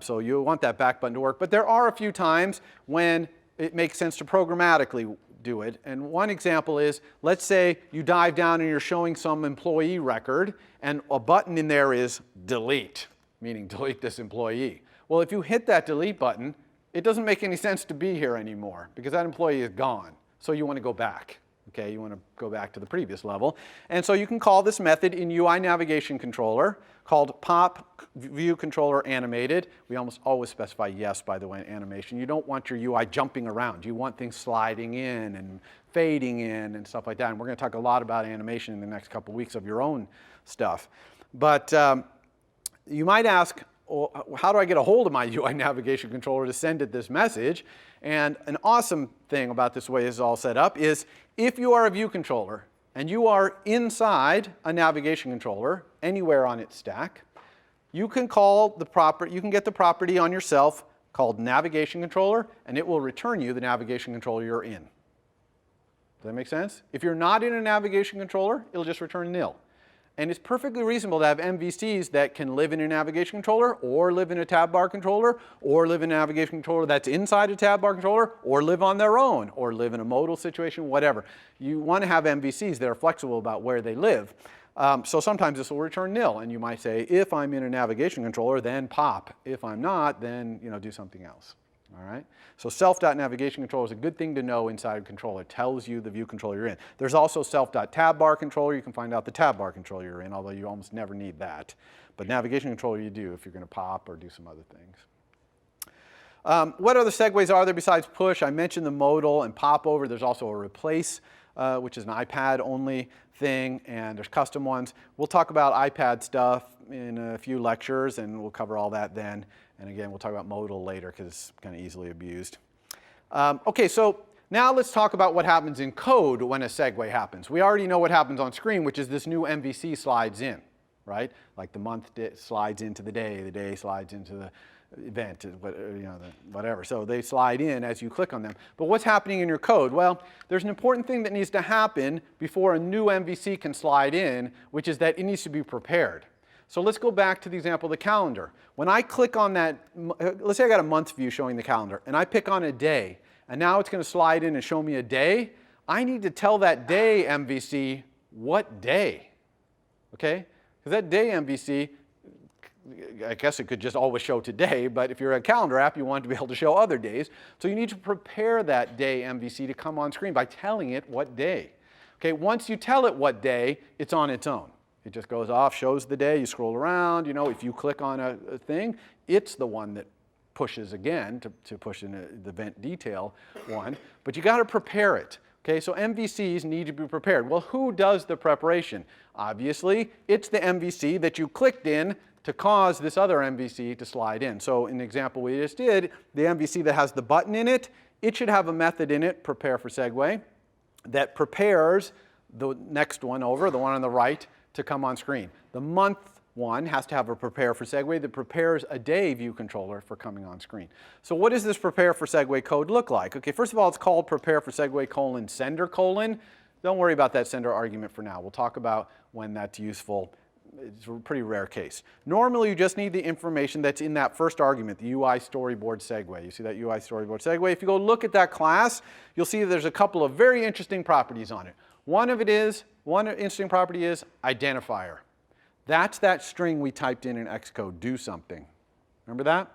So you want that back button to work. But there are a few times when it makes sense to programmatically do it. And one example is, let's say you dive down and you're showing some employee record, and a button in there is delete, meaning delete this employee. Well, if you hit that delete button, it doesn't make any sense to be here anymore because that employee is gone. So you want to go back. Okay, you want to go back to the previous level. And so you can call this method in UINavigation controller called pop view controller animated. We almost always specify yes, by the way, in animation. You don't want your UI jumping around. You want things sliding in and fading in and stuff like that. And we're going to talk a lot about animation in the next couple weeks of your own stuff. But you might ask, well, how do I get a hold of my UINavigation controller to send it this message? And an awesome thing about this way is all set up is if you are a view controller and you are inside a navigation controller anywhere on its stack, you can call the you can get the property on yourself called navigation controller, and it will return you the navigation controller you're in. Does that make sense? If you're not in a navigation controller, it'll just return nil. And it's perfectly reasonable to have MVCs that can live in a navigation controller, or live in a tab bar controller, or live in a navigation controller that's inside a tab bar controller, or live on their own, or live in a modal situation, whatever. You want to have MVCs that are flexible about where they live. So sometimes this will return nil, and you might say, if I'm in a navigation controller, then pop. If I'm not, then do something else. All right? So self.navigation controller is a good thing to know inside a controller. It tells you the view controller you're in. There's also self.tabbar controller. You can find out the tab bar controller you're in, although you almost never need that. But navigation controller you do if you're going to pop or do some other things. What other segues are there besides push? I mentioned the modal and pop over. There's also a replace, which is an iPad only thing, and there's custom ones. We'll talk about iPad stuff in a few lectures, and we'll cover all that then. And again, we'll talk about modal later because it's kind of easily abused. Okay, so now let's talk about what happens in code when a segue happens. We already know what happens on screen, which is this new MVC slides in, right? Like the month slides into the day slides into the event, whatever. So they slide in as you click on them. But what's happening in your code? Well, there's an important thing that needs to happen before a new MVC can slide in, which is that it needs to be prepared. So let's go back to the example of the calendar. When I click on that, let's say I got a month view showing the calendar, and I pick on a day, and now it's going to slide in and show me a day. I need to tell that day MVC what day, okay? Because that day MVC, I guess it could just always show today, but if you're a calendar app, you want it to be able to show other days. So you need to prepare that day MVC to come on screen by telling it what day. Okay, once you tell it what day, it's on its own. It just goes off, shows the day, you scroll around, if you click on a thing, it's the one that pushes again to push in the event detail one, but you got to prepare it. Okay, so MVCs need to be prepared. Well, who does the preparation? Obviously, it's the MVC that you clicked in to cause this other MVC to slide in. So in the example we just did, the MVC that has the button in it, it should have a method in it, prepare for segue, that prepares the next one over, the one on the right, to come on screen. The month one has to have a prepare for segue that prepares a day view controller for coming on screen. So what does this prepare for segue code look like? Okay, first of all, it's called prepare for segue : sender : don't worry about that sender argument for now. We'll talk about when that's useful. It's a pretty rare case. Normally, you just need the information that's in that first argument, the UI storyboard segue. You see that UI storyboard segue? If you go look at that class, you'll see there's a couple of very interesting properties on it. One interesting property is identifier. That's that string we typed in Xcode, do something. Remember that?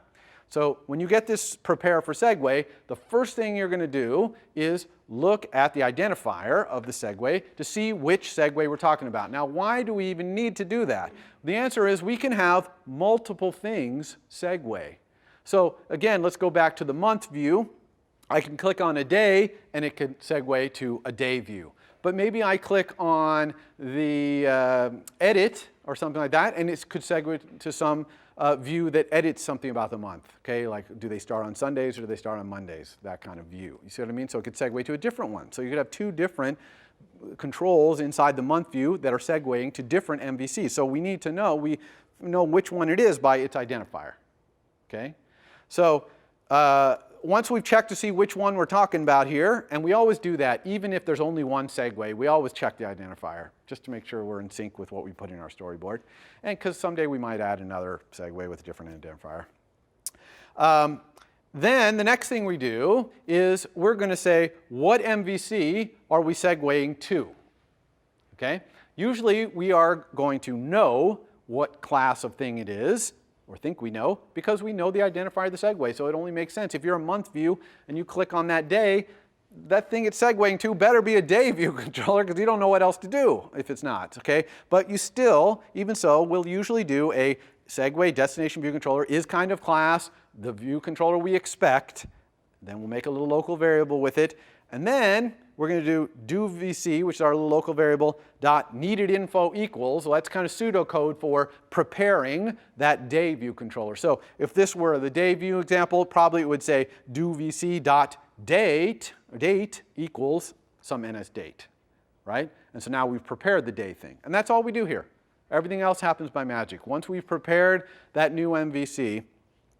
So when you get this prepare for segue, the first thing you're going to do is look at the identifier of the segue to see which segue we're talking about. Now, why do we even need to do that? The answer is we can have multiple things segue. So again, let's go back to the month view. I can click on a day, and it could segue to a day view. But maybe I click on the edit or something like that, and it could segue to some view that edits something about the month. Okay, like do they start on Sundays or do they start on Mondays? That kind of view. You see what I mean? So it could segue to a different one. So you could have two different controls inside the month view that are segueing to different MVCs. So we need to know, we know which one it is by its identifier. Okay, so once we've checked to see which one we're talking about here, and we always do that, even if there's only one segue, we always check the identifier just to make sure we're in sync with what we put in our storyboard. And because someday we might add another segue with a different identifier. Then the next thing we do is we're going to say, what MVC are we segueing to? Okay? Usually we are going to know what class of thing it is, or think we know, because we know the identifier of the segue. So it only makes sense. If you're a month view and you click on that day, that thing it's segueing to better be a day view controller because you don't know what else to do if it's not, okay? But you still, even so, will usually do a segue destination view controller is kind of class, the view controller we expect, then we'll make a little local variable with it, and then we're going to do VC, which is our little local variable, dot needed info equals. Well, that's kind of pseudocode for preparing that day view controller. So if this were the day view example, probably it would say do VC dot date equals some NS date, right? And so now we've prepared the day thing. And that's all we do here. Everything else happens by magic. Once we've prepared that new MVC,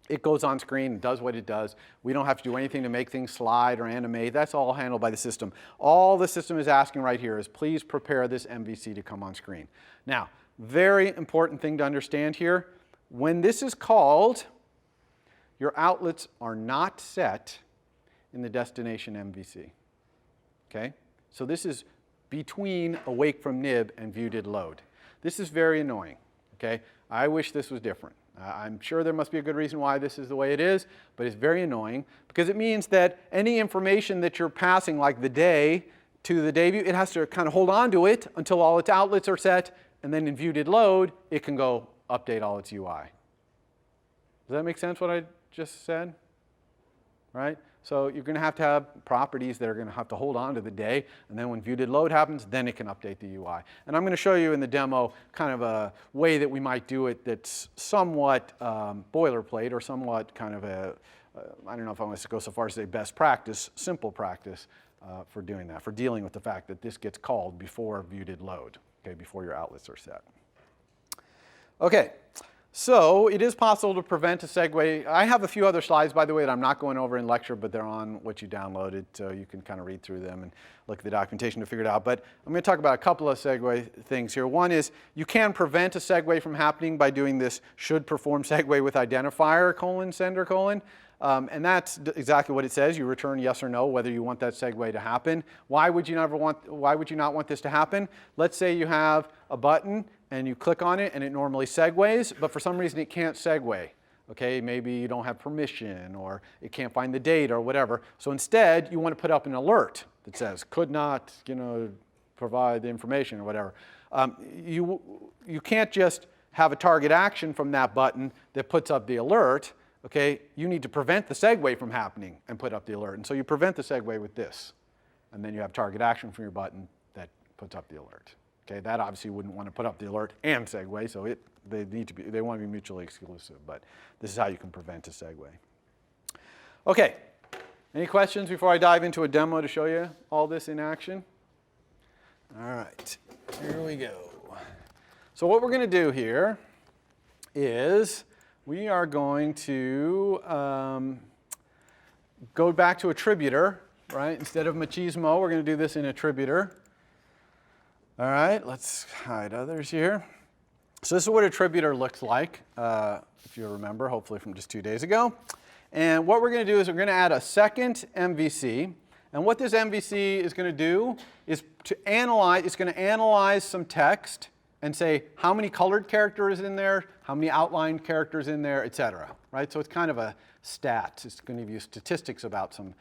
it goes on screen and does what it does. We don't have to do anything to make things slide or animate. That's all handled by the system. All the system is asking right here is please prepare this MVC to come on screen. Now, very important thing to understand here. When this is called, your outlets are not set in the destination MVC. Okay? So this is between awake from nib and view did load. This is very annoying. Okay? I wish this was different. I'm sure there must be a good reason why this is the way it is, but it's very annoying because it means that any information that you're passing, like the day, to the day view, it has to kind of hold on to it until all its outlets are set, and then in view did load, it can go update all its UI. Does that make sense what I just said? Right? So you're going to have properties that are going to have to hold on to the day, and then when view did load happens, then it can update the UI. And I'm going to show you in the demo kind of a way that we might do it that's somewhat boilerplate or somewhat kind of I don't know if I want to go so far as to say best practice, simple practice for doing that, for dealing with the fact that this gets called before view did load, okay, before your outlets are set. Okay. So it is possible to prevent a segue. I have a few other slides, by the way, that I'm not going over in lecture, but they're on what you downloaded, so you can kind of read through them and look at the documentation to figure it out. But I'm going to talk about a couple of segue things here. One is you can prevent a segue from happening by doing this should perform segue with identifier : sender : and that's exactly what it says. You return yes or no whether you want that segue to happen. Why would you not want this to happen? Let's say you have a button and you click on it and it normally segues, but for some reason it can't segue. Okay, maybe you don't have permission or it can't find the date or whatever. So instead, you want to put up an alert that says could not, provide the information or whatever. You can't just have a target action from that button that puts up the alert. Okay, you need to prevent the segue from happening and put up the alert. And so you prevent the segue with this. And then you have target action from your button that puts up the alert. Okay, that obviously wouldn't want to put up the alert and segue, so they want to be mutually exclusive, but this is how you can prevent a segue. Okay, any questions before I dive into a demo to show you all this in action? All right, here we go. So what we're going to do here is we are going to go back to attributor, right? Instead of machismo, we're going to do this in attributor. All right, let's hide others here. So this is what attributor looks like, if you remember, hopefully from just 2 days ago. And what we're going to do is we're going to add a second MVC. And what this MVC is going to do is to analyze, it's going to analyze some text and say how many colored characters in there, how many outlined characters in there, etc. Right? So it's kind of a stat. It's going to give you statistics about some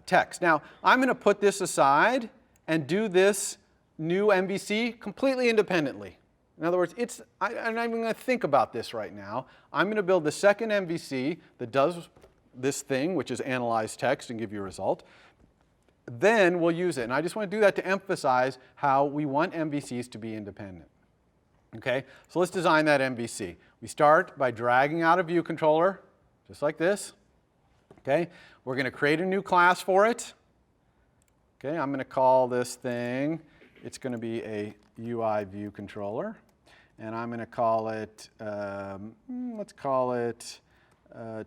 text. Now, I'm going to put this aside and do this new MVC completely independently. In other words, I'm not even going to think about this right now. I'm going to build the second MVC that does this thing, which is analyze text and give you a result. Then we'll use it. And I just want to do that to emphasize how we want MVCs to be independent. Okay, so let's design that MVC. We start by dragging out a view controller, just like this. Okay, we're going to create a new class for it. Okay, I'm going to call this thing, it's going to be a UI view controller. And I'm going to call it, let's call it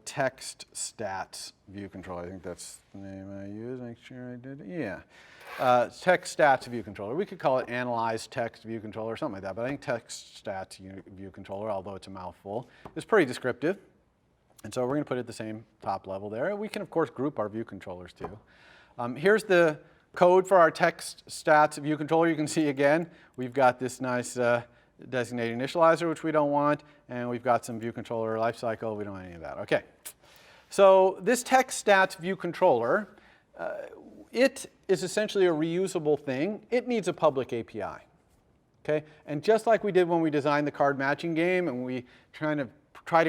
text stats view controller. I think that's the name I use. Make sure I did it. Yeah. Text stats view controller. We could call it analyze text view controller or something like that. But I think text stats view controller, although it's a mouthful, is pretty descriptive. And so we're going to put it at the same top level there. We can, of course, group our view controllers too. Here's the code for our text stats view controller. You can see again, we've got this nice designated initializer, which we don't want, and we've got some view controller lifecycle. We don't want any of that. Okay. So this text stats view controller, it is essentially a reusable thing. It needs a public API. Okay? And just like we did when we designed the card matching game, and we try to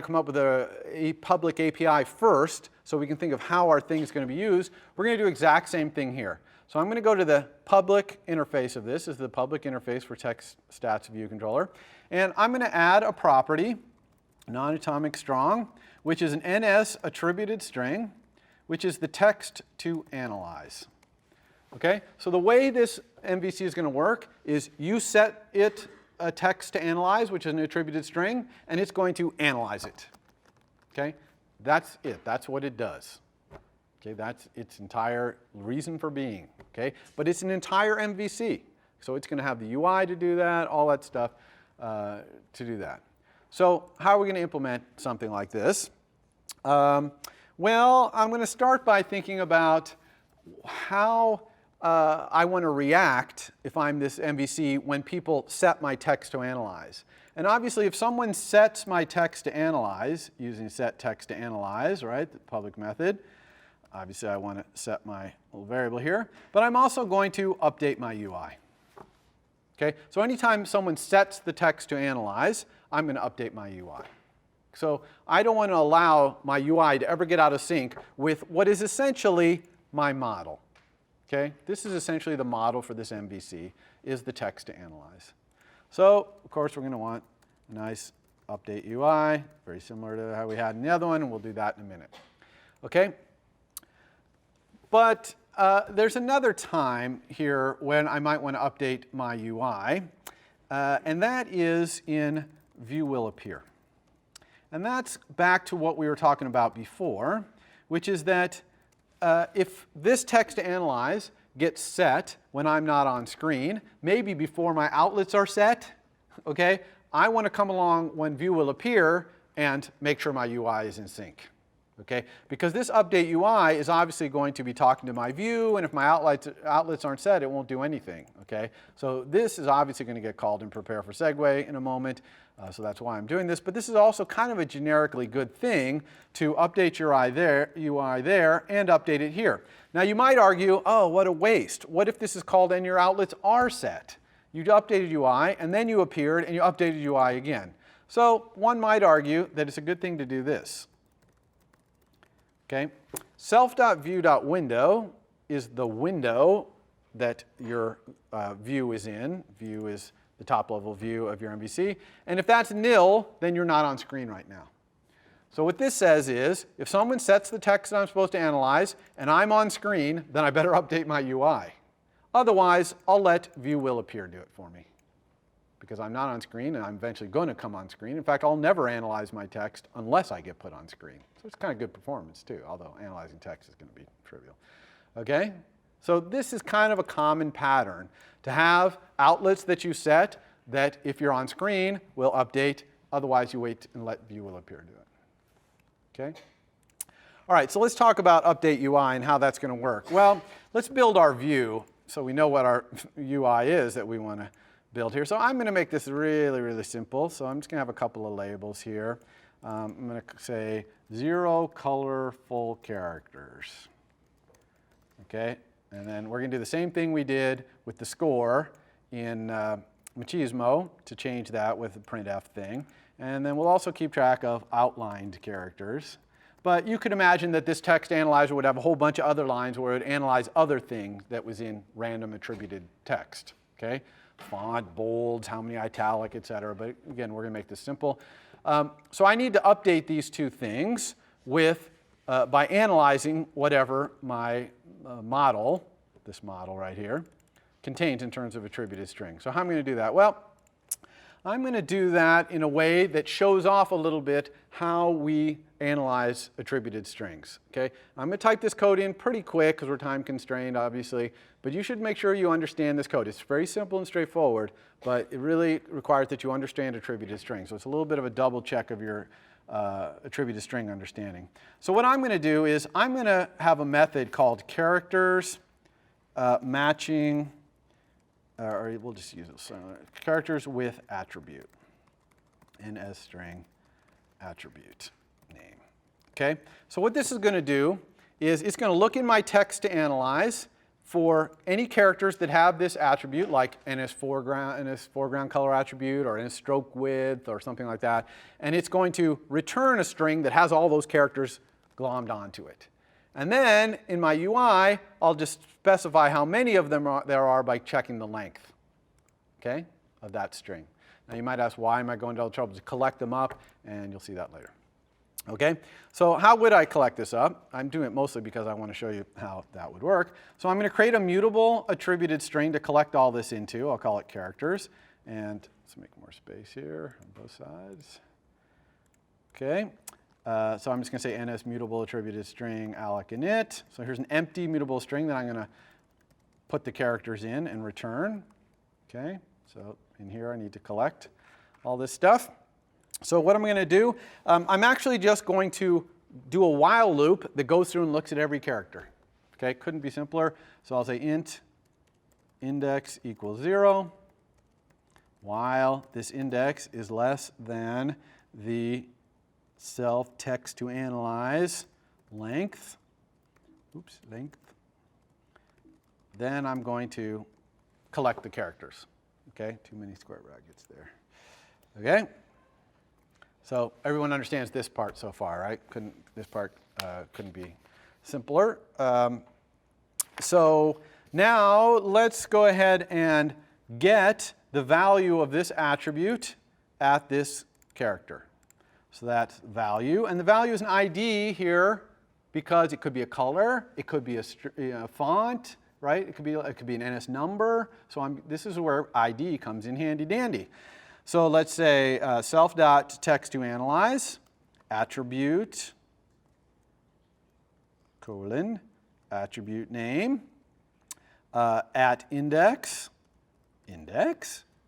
come up with a public API first, so we can think of how our thing is going to be used, we're going to do the exact same thing here. So I'm going to go to the public interface of this. This is the public interface for text stats view controller. And I'm going to add a property, non-atomic strong, which is an NS attributed string, which is the text to analyze. Okay? So the way this MVC is going to work is you set it a text to analyze, which is an attributed string, and it's going to analyze it. Okay? That's it. That's what it does. Okay, that's its entire reason for being. Okay, but it's an entire MVC, so it's going to have the UI to do that, all that stuff to do that. So how are we going to implement something like this? Well, I'm going to start by thinking about how I want to react if I'm this MVC when people set my text to analyze. And obviously, if someone sets my text to analyze using set text to analyze, right, the public method. Obviously, I want to set my little variable here, but I'm also going to update my UI. Okay, so anytime someone sets the text to analyze, I'm going to update my UI. So I don't want to allow my UI to ever get out of sync with what is essentially my model. Okay, this is essentially the model for this MVC, is the text to analyze. So, of course, we're going to want a nice update UI, very similar to how we had in the other one, and we'll do that in a minute. Okay. But there's another time here when I might want to update my UI, and that is in view will appear. And that's back to what we were talking about before, which is that if this text to analyze gets set when I'm not on screen, maybe before my outlets are set, okay, I want to come along when view will appear and make sure my UI is in sync. Okay? Because this update UI is obviously going to be talking to my view, and if my outlets aren't set, it won't do anything. Okay? So this is obviously going to get called in prepare for segue in a moment, so that's why I'm doing this. But this is also kind of a generically good thing to update your UI there and update it here. Now you might argue, oh, what a waste. What if this is called and your outlets are set? You updated UI, and then you appeared, and you updated UI again. So one might argue that it's a good thing to do this. Okay, self.view.window is the window that your view is in. View is the top level view of your MVC. And if that's nil, then you're not on screen right now. So what this says is, if someone sets the text that I'm supposed to analyze and I'm on screen, then I better update my UI. Otherwise, I'll let view will appear do it for me. Because I'm not on screen, and I'm eventually going to come on screen. In fact, I'll never analyze my text unless I get put on screen. So it's kind of good performance, too, although analyzing text is going to be trivial. Okay? So this is kind of a common pattern, to have outlets that you set that if you're on screen will update, otherwise you wait and let view will appear do it. Okay? All right, so let's talk about update UI and how that's going to work. Well, let's build our view so we know what our UI is that we want to build here. So I'm going to make this really, really simple. So I'm just going to have a couple of labels here. I'm going to say 0 colorful characters. Okay, and then we're going to do the same thing we did with the score in Machismo to change that with the printf thing. And then we'll also keep track of outlined characters. But you could imagine that this text analyzer would have a whole bunch of other lines where it would analyze other things that was in random attributed text. Okay, font, bolds, how many italic, etc. But again, we're going to make this simple. So I need to update these two things with by analyzing whatever my model, this model right here, contains in terms of attributed string. So how am I going to do that? Well, I'm going to do that in a way that shows off a little bit how we analyze attributed strings. Okay? I'm going to type this code in pretty quick because we're time constrained, obviously, but you should make sure you understand this code. It's very simple and straightforward, but it really requires that you understand attributed strings. So it's a little bit of a double check of your attributed string understanding. So what I'm going to do is I'm going to have a method called characters matching, or we'll just use this, characters with attribute, NS string attribute name. Okay, so what this is going to do is it's going to look in my text to analyze for any characters that have this attribute, like NS foreground color attribute or NS stroke width or something like that, and it's going to return a string that has all those characters glommed onto it. And then in my UI, I'll just specify how many of them there are by checking the length, okay, of that string. Now you might ask, why am I going to all the trouble to collect them up? And you'll see that later. Okay, so how would I collect this up? I'm doing it mostly because I want to show you how that would work. So I'm going to create a mutable attributed string to collect all this into. I'll call it characters. And let's make more space here on both sides. Okay, so I'm just going to say NS mutable attributed string alloc init. So here's an empty mutable string that I'm going to put the characters in and return. Okay, so in here I need to collect all this stuff. So what I'm going to do, I'm actually just going to do a while loop that goes through and looks at every character. Okay, couldn't be simpler. So I'll say int index equals 0 while this index is less than the self text to analyze length. Oops, length. Then I'm going to collect the characters. Okay, too many square brackets there. Okay. So everyone understands this part so far, right? This part couldn't be simpler. So now let's go ahead and get the value of this attribute at this character. So that's value, and the value is an ID here because it could be a color, it could be a font, right? It could be an NS number. So this is where ID comes in handy dandy. So let's say self.text to analyze attribute colon attribute name at index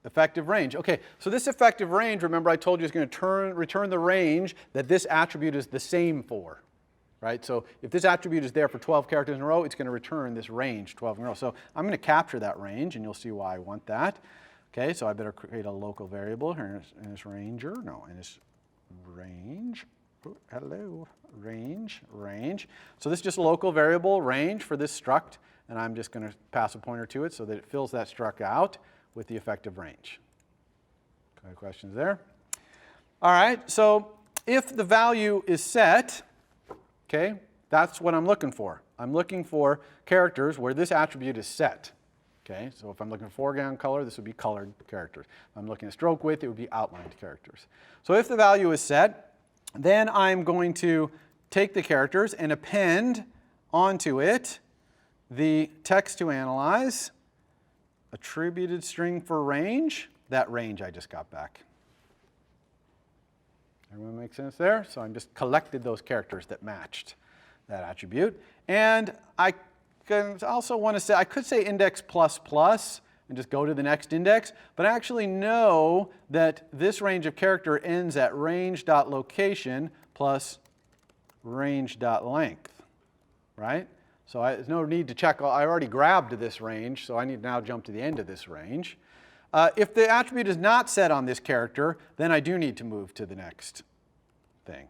effective range. Okay, so this effective range, remember I told you is going to return the range that this attribute is the same for, right? So if this attribute is there for 12 characters in a row, it's going to return this range 12 in a row. So I'm going to capture that range, and you'll see why I want that. Okay, so I better create a local variable here in this ranger. No, in this range. Ooh, hello, range. So this is just a local variable range for this struct, and I'm just going to pass a pointer to it so that it fills that struct out with the effective range. Okay, questions there? All right, so if the value is set, okay, that's what I'm looking for. I'm looking for characters where this attribute is set. Okay, so if I'm looking for foreground color, this would be colored characters. If I'm looking at stroke width, it would be outlined characters. So if the value is set, then I'm going to take the characters and append onto it the text to analyze, attributed string for range, that range I just got back. Everyone make sense there? So I just collected those characters that matched that attribute. And I also want to say, I could say index plus plus and just go to the next index, but I actually know that this range of character ends at range.location plus range.length, right? So there's no need to check. I already grabbed this range, so I need to now jump to the end of this range. If the attribute is not set on this character, then I do need to move to the next thing,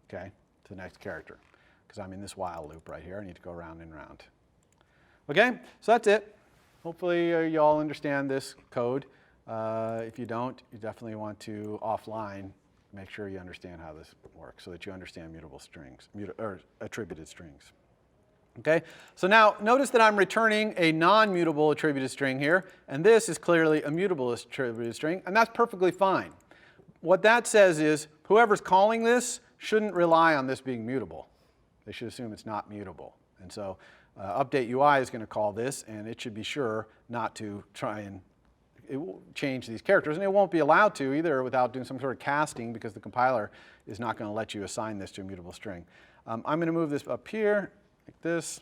okay, to the next character, because I'm in this while loop right here. I need to go round and round. Okay, so that's it. Hopefully you all understand this code. If you don't, you definitely want to offline make sure you understand how this works so that you understand mutable strings, or attributed strings. Okay, so now notice that I'm returning a non-mutable attributed string here, and this is clearly a mutable attributed string, and that's perfectly fine. What that says is whoever's calling this shouldn't rely on this being mutable. They should assume it's not mutable. And so update UI is going to call this, and it should be sure not to try and change these characters. And it won't be allowed to either without doing some sort of casting, because the compiler is not going to let you assign this to a mutable string. I'm going to move this up here like this.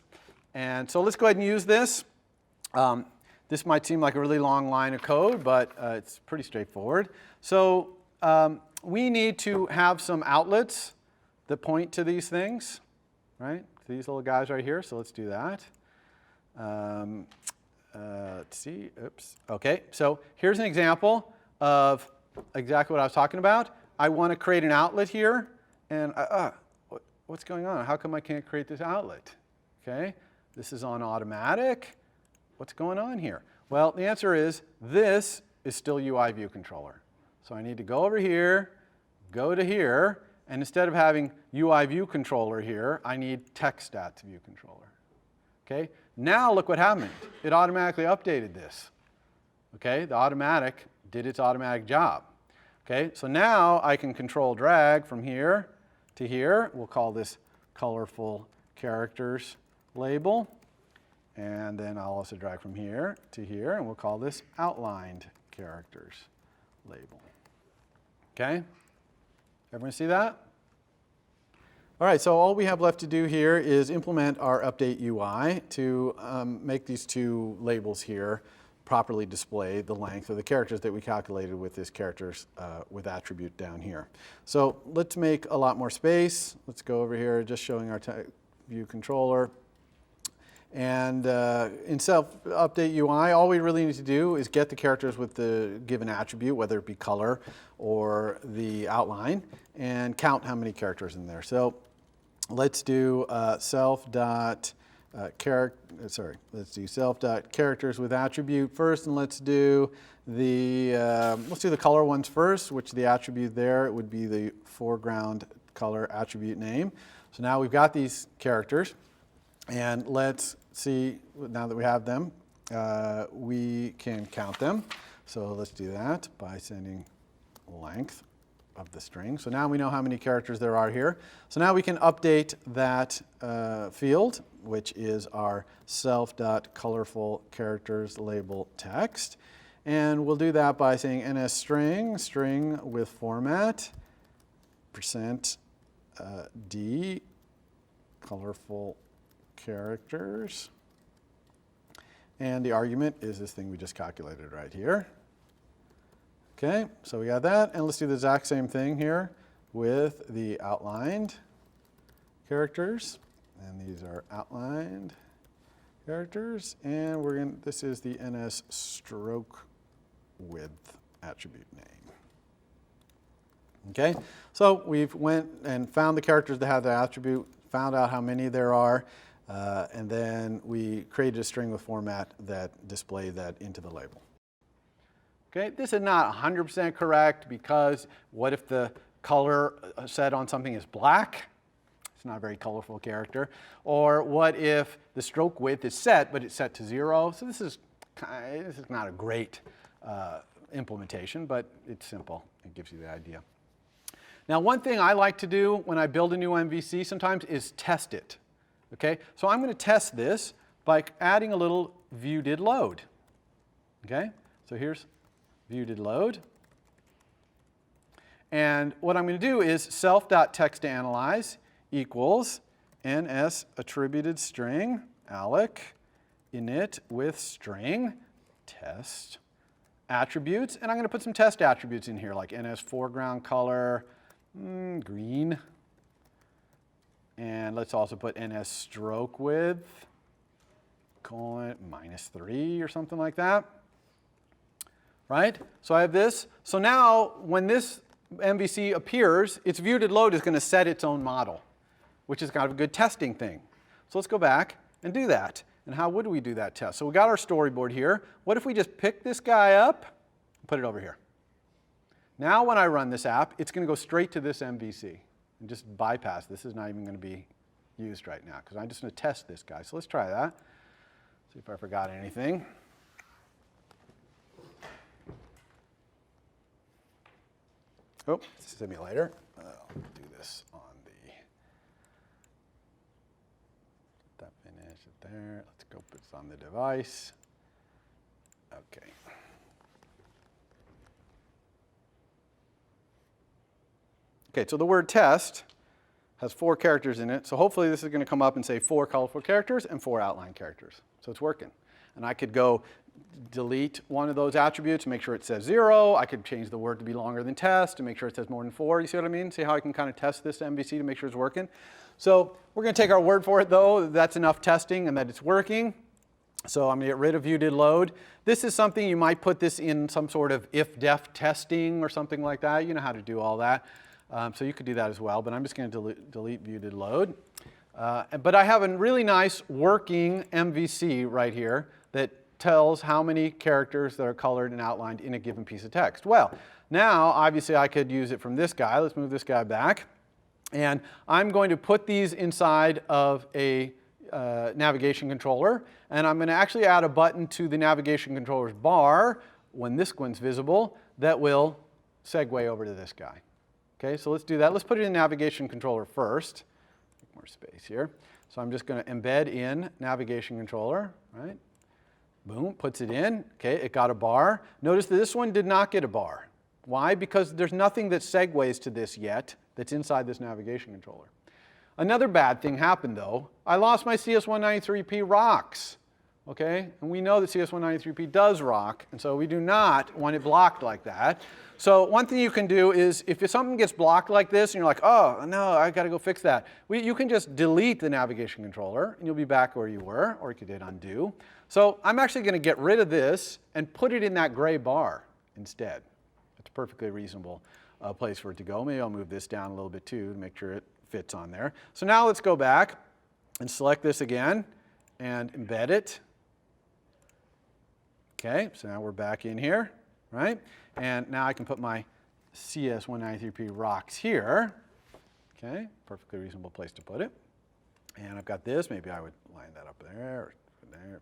And so let's go ahead and use this. This might seem like a really long line of code, but it's pretty straightforward. So we need to have some outlets that point to these things, right? These little guys right here, so let's do that. Let's see, oops. Okay, so here's an example of exactly what I was talking about. I want to create an outlet here, and what's going on? How come I can't create this outlet? Okay, this is on automatic. What's going on here? Well, the answer is this is still UI view controller. So I need to go over here, go to here, and instead of having UI view controller here, I need TextStats view controller. Okay, now look what happened. It automatically updated this. Okay, the automatic did its automatic job. Okay, so now I can control drag from here to here. We'll call this colorful characters label. And then I'll also drag from here to here, and we'll call this outlined characters label. Okay? Everyone see that? All right, so all we have left to do here is implement our update UI to make these two labels here properly display the length of the characters that we calculated with this characters with attribute down here. So let's make a lot more space. Let's go over here, just showing our view controller. And in self-update UI, all we really need to do is get the characters with the given attribute, whether it be color or the outline, and count how many characters in there. So let's do self.characters with attribute first, and let's do the color ones first, which the attribute there would be the foreground color attribute name. So now we've got these characters. And let's see, now that we have them, we can count them. So let's do that by sending length of the string. So now we know how many characters there are here. So now we can update that field, which is our self.colorful_characters label text. And we'll do that by saying ns string with format, %d, colorful characters, and the argument is this thing we just calculated right here. Okay, so we got that, and let's do the exact same thing here with the outlined characters, and these are outlined characters, and this is the ns stroke width attribute name. Okay, so we've went and found the characters that have the attribute, found out how many there are, and then we created a string with format that displayed that into the label. Okay, this is not 100% correct, because what if the color set on something is black? It's not a very colorful character. Or what if the stroke width is set, but it's set to 0? So this is not a great implementation, but it's simple. It gives you the idea. Now, one thing I like to do when I build a new MVC sometimes is test it. Okay, so I'm going to test this by adding a little view_did_load. Okay, so here's view_did_load. And what I'm going to do is self.textAnalyze equals ns attributed string alloc init with string test attributes, and I'm going to put some test attributes in here, like ns foreground color, green, and let's also put ns stroke width, colon, -3 or something like that, right? So I have this. So now when this MVC appears, its view-did-load is going to set its own model, which is kind of a good testing thing. So let's go back and do that. And how would we do that test? So we got our storyboard here. What if we just pick this guy up and put it over here? Now when I run this app, it's going to go straight to this MVC and just bypass. This is not even going to be used right now because I'm just going to test this guy. So let's try that. See if I forgot anything. Oh, simulator. I'll do this on the, that finish it there. Let's go put this on the device. Okay. Okay, so the word test has 4 characters in it. So hopefully this is going to come up and say 4 colorful characters and 4 outline characters. So it's working. And I could go delete one of those attributes, make sure it says 0. I could change the word to be longer than test to make sure it says more than 4. You see what I mean? See how I can kind of test this MVC to make sure it's working? So we're going to take our word for it, though. That's enough testing and that it's working. So I'm going to get rid of view-did-load. This is something you might put this in some sort of if-def testing or something like that. You know how to do all that. So you could do that as well. But I'm just going to delete view-did-load. But I have a really nice working MVC right here that tells how many characters that are colored and outlined in a given piece of text. Well, now obviously I could use it from this guy. Let's move this guy back. And I'm going to put these inside of a navigation controller. And I'm going to actually add a button to the navigation controller's bar when this one's visible that will segue over to this guy. Okay, so let's do that. Let's put it in navigation controller first. Make more space here. So I'm just going to embed in navigation controller, right? Boom, puts it in. Okay, it got a bar. Notice that this one did not get a bar. Why? Because there's nothing that segues to this yet that's inside this navigation controller. Another bad thing happened, though. I lost my CS193P rocks. Okay, and we know that CS193P does rock, and so we do not want it blocked like that. So one thing you can do is if something gets blocked like this and you're like, oh, no, I got to go fix that, you can just delete the navigation controller and you'll be back where you were, or you could hit undo. So I'm actually going to get rid of this and put it in that gray bar instead. It's a perfectly reasonable place for it to go. Maybe I'll move this down a little bit too to make sure it fits on there. So now let's go back and select this again and embed it. Okay, so now we're back in here, right? And now I can put my CS193P rocks here. Okay, perfectly reasonable place to put it. And I've got this. Maybe I would line that up there or there.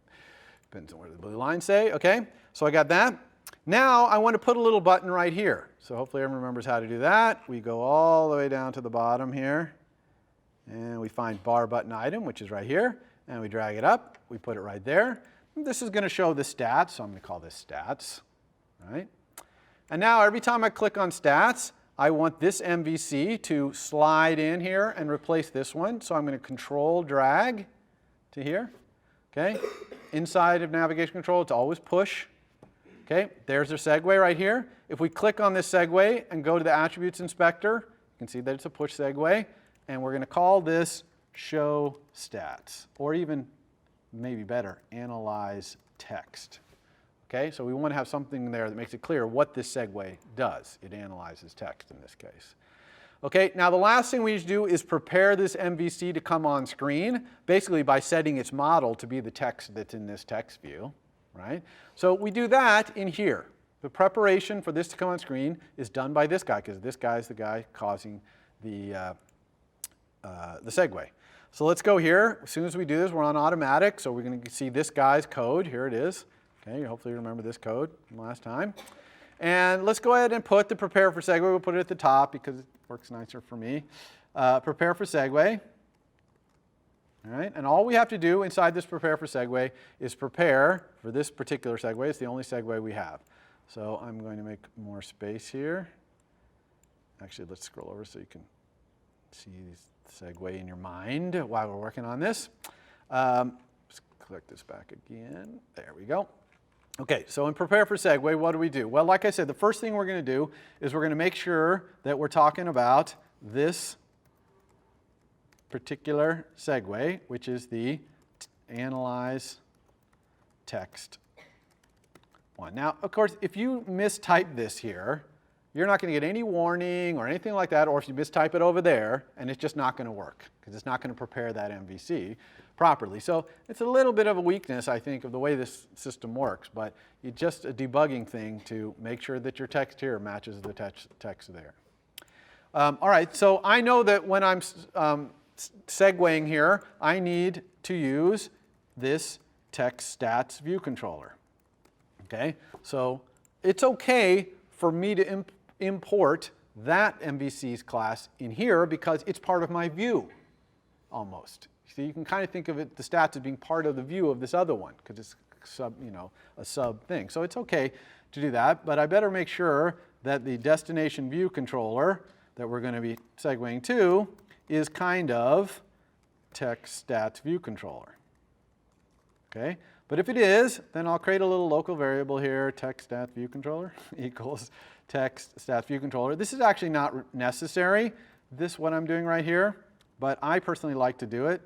Depends on where the blue lines say. Okay, so I got that. Now I want to put a little button right here. So hopefully everyone remembers how to do that. We go all the way down to the bottom here. And we find bar button item, which is right here. And we drag it up. We put it right there. This is going to show the stats, so I'm going to call this stats, right? And now every time I click on stats, I want this MVC to slide in here and replace this one. So I'm going to control drag to here, okay? Inside of navigation control, it's always push. Okay, there's our segue right here. If we click on this segue and go to the attributes inspector, you can see that it's a push segue. And we're going to call this show stats, or even maybe better, analyze text. Okay, so we want to have something there that makes it clear what this segue does. It analyzes text in this case. Okay, now the last thing we need to do is prepare this MVC to come on screen, basically by setting its model to be the text that's in this text view, right? So we do that in here. The preparation for this to come on screen is done by this guy, because this guy is the guy causing the segue. So let's go here. As soon as we do this, we're on automatic, so we're going to see this guy's code. Here it is. Okay, hopefully you remember this code from last time. And let's go ahead and put the prepare for segue. We'll put it at the top because it works nicer for me. Prepare for segue. All right, and all we have to do inside this prepare for segue is prepare for this particular segue. It's the only segue we have. So I'm going to make more space here. Actually, let's scroll over so you can see the segue in your mind while we're working on this. Just click this back again. There we go. Okay, so in prepare for segue, what do? Well, like I said, the first thing we're going to do is we're going to make sure that we're talking about this particular segue, which is the analyze text one. Now, of course, if you mistype this here, you're not going to get any warning or anything like that, or if you mistype it over there, and it's just not going to work because it's not going to prepare that MVC properly. So it's a little bit of a weakness, I think, of the way this system works, but it's just a debugging thing to make sure that your text here matches the text there. All right, so I know that when I'm segueing here, I need to use this text stats view controller. Okay, so it's okay for me to import that MVC's class in here because it's part of my view, almost. So you can kind of think of it, the stats as being part of the view of this other one because it's a sub thing. So it's okay to do that, but I better make sure that the destination view controller that we're going to be segueing to is kind of text stats view controller. Okay, but if it is, then I'll create a little local variable here, text stats view controller equals text stats view controller. This is actually not necessary, what I'm doing right here, but I personally like to do it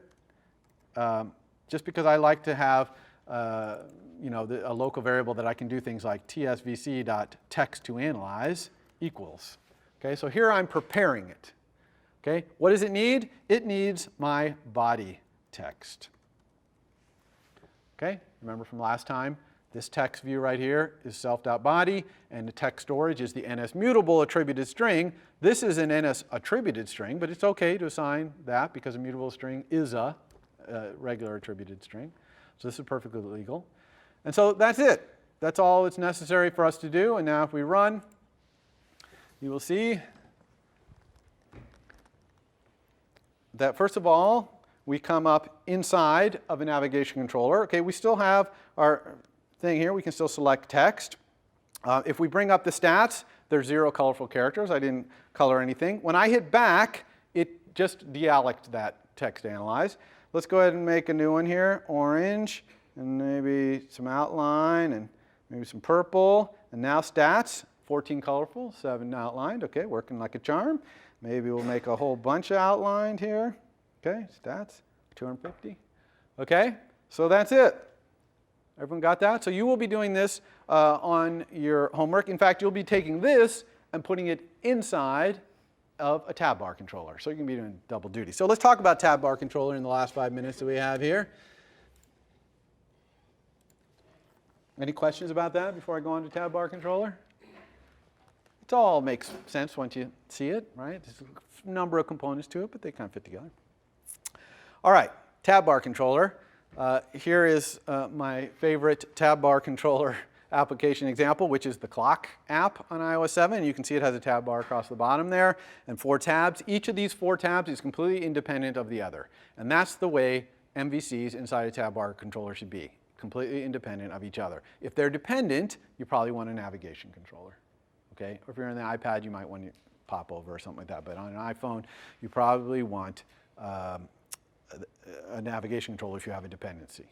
just because I like to have a local variable that I can do things like tsvc.text2analyze equals. Okay, so here I'm preparing it. Okay, what does it need? It needs my body text. Okay, remember from last time, this text view right here is self.body, and the text storage is the NS mutable attributed string. This is an NS attributed string, but it's okay to assign that because a mutable string is a regular attributed string. So this is perfectly legal. And so that's it. That's all that's necessary for us to do. And now if we run, you will see that first of all, we come up inside of a navigation controller. Okay, we still have our thing here. We can still select text. If we bring up the stats, there's 0 colorful characters. I didn't color anything. When I hit back, it just deallocated that text analyze. Let's go ahead and make a new one here, orange, and maybe some outline, and maybe some purple. And now stats, 14 colorful, 7 outlined. Okay, working like a charm. Maybe we'll make a whole bunch outlined here. Okay, stats, 250. Okay, so that's it. Everyone got that? So you will be doing this on your homework. In fact, you'll be taking this and putting it inside of a UITabBar controller. So you can be doing double duty. So let's talk about UITabBar controller in the last 5 minutes that we have here. Any questions about that before I go on to UITabBar controller? It all makes sense once you see it, right? There's a number of components to it, but they kind of fit together. All right, UITabBar controller. Here is my favorite UITabBar controller application example, which is the clock app on iOS 7. You can see it has a tab bar across the bottom there and 4 tabs. Each of these 4 tabs is completely independent of the other. And that's the way MVCs inside a UITabBar controller should be, completely independent of each other. If they're dependent, you probably want a navigation controller. Okay? Or if you're on the iPad, you might want to pop over or something like that. But on an iPhone, you probably want a navigation controller if you have a dependency.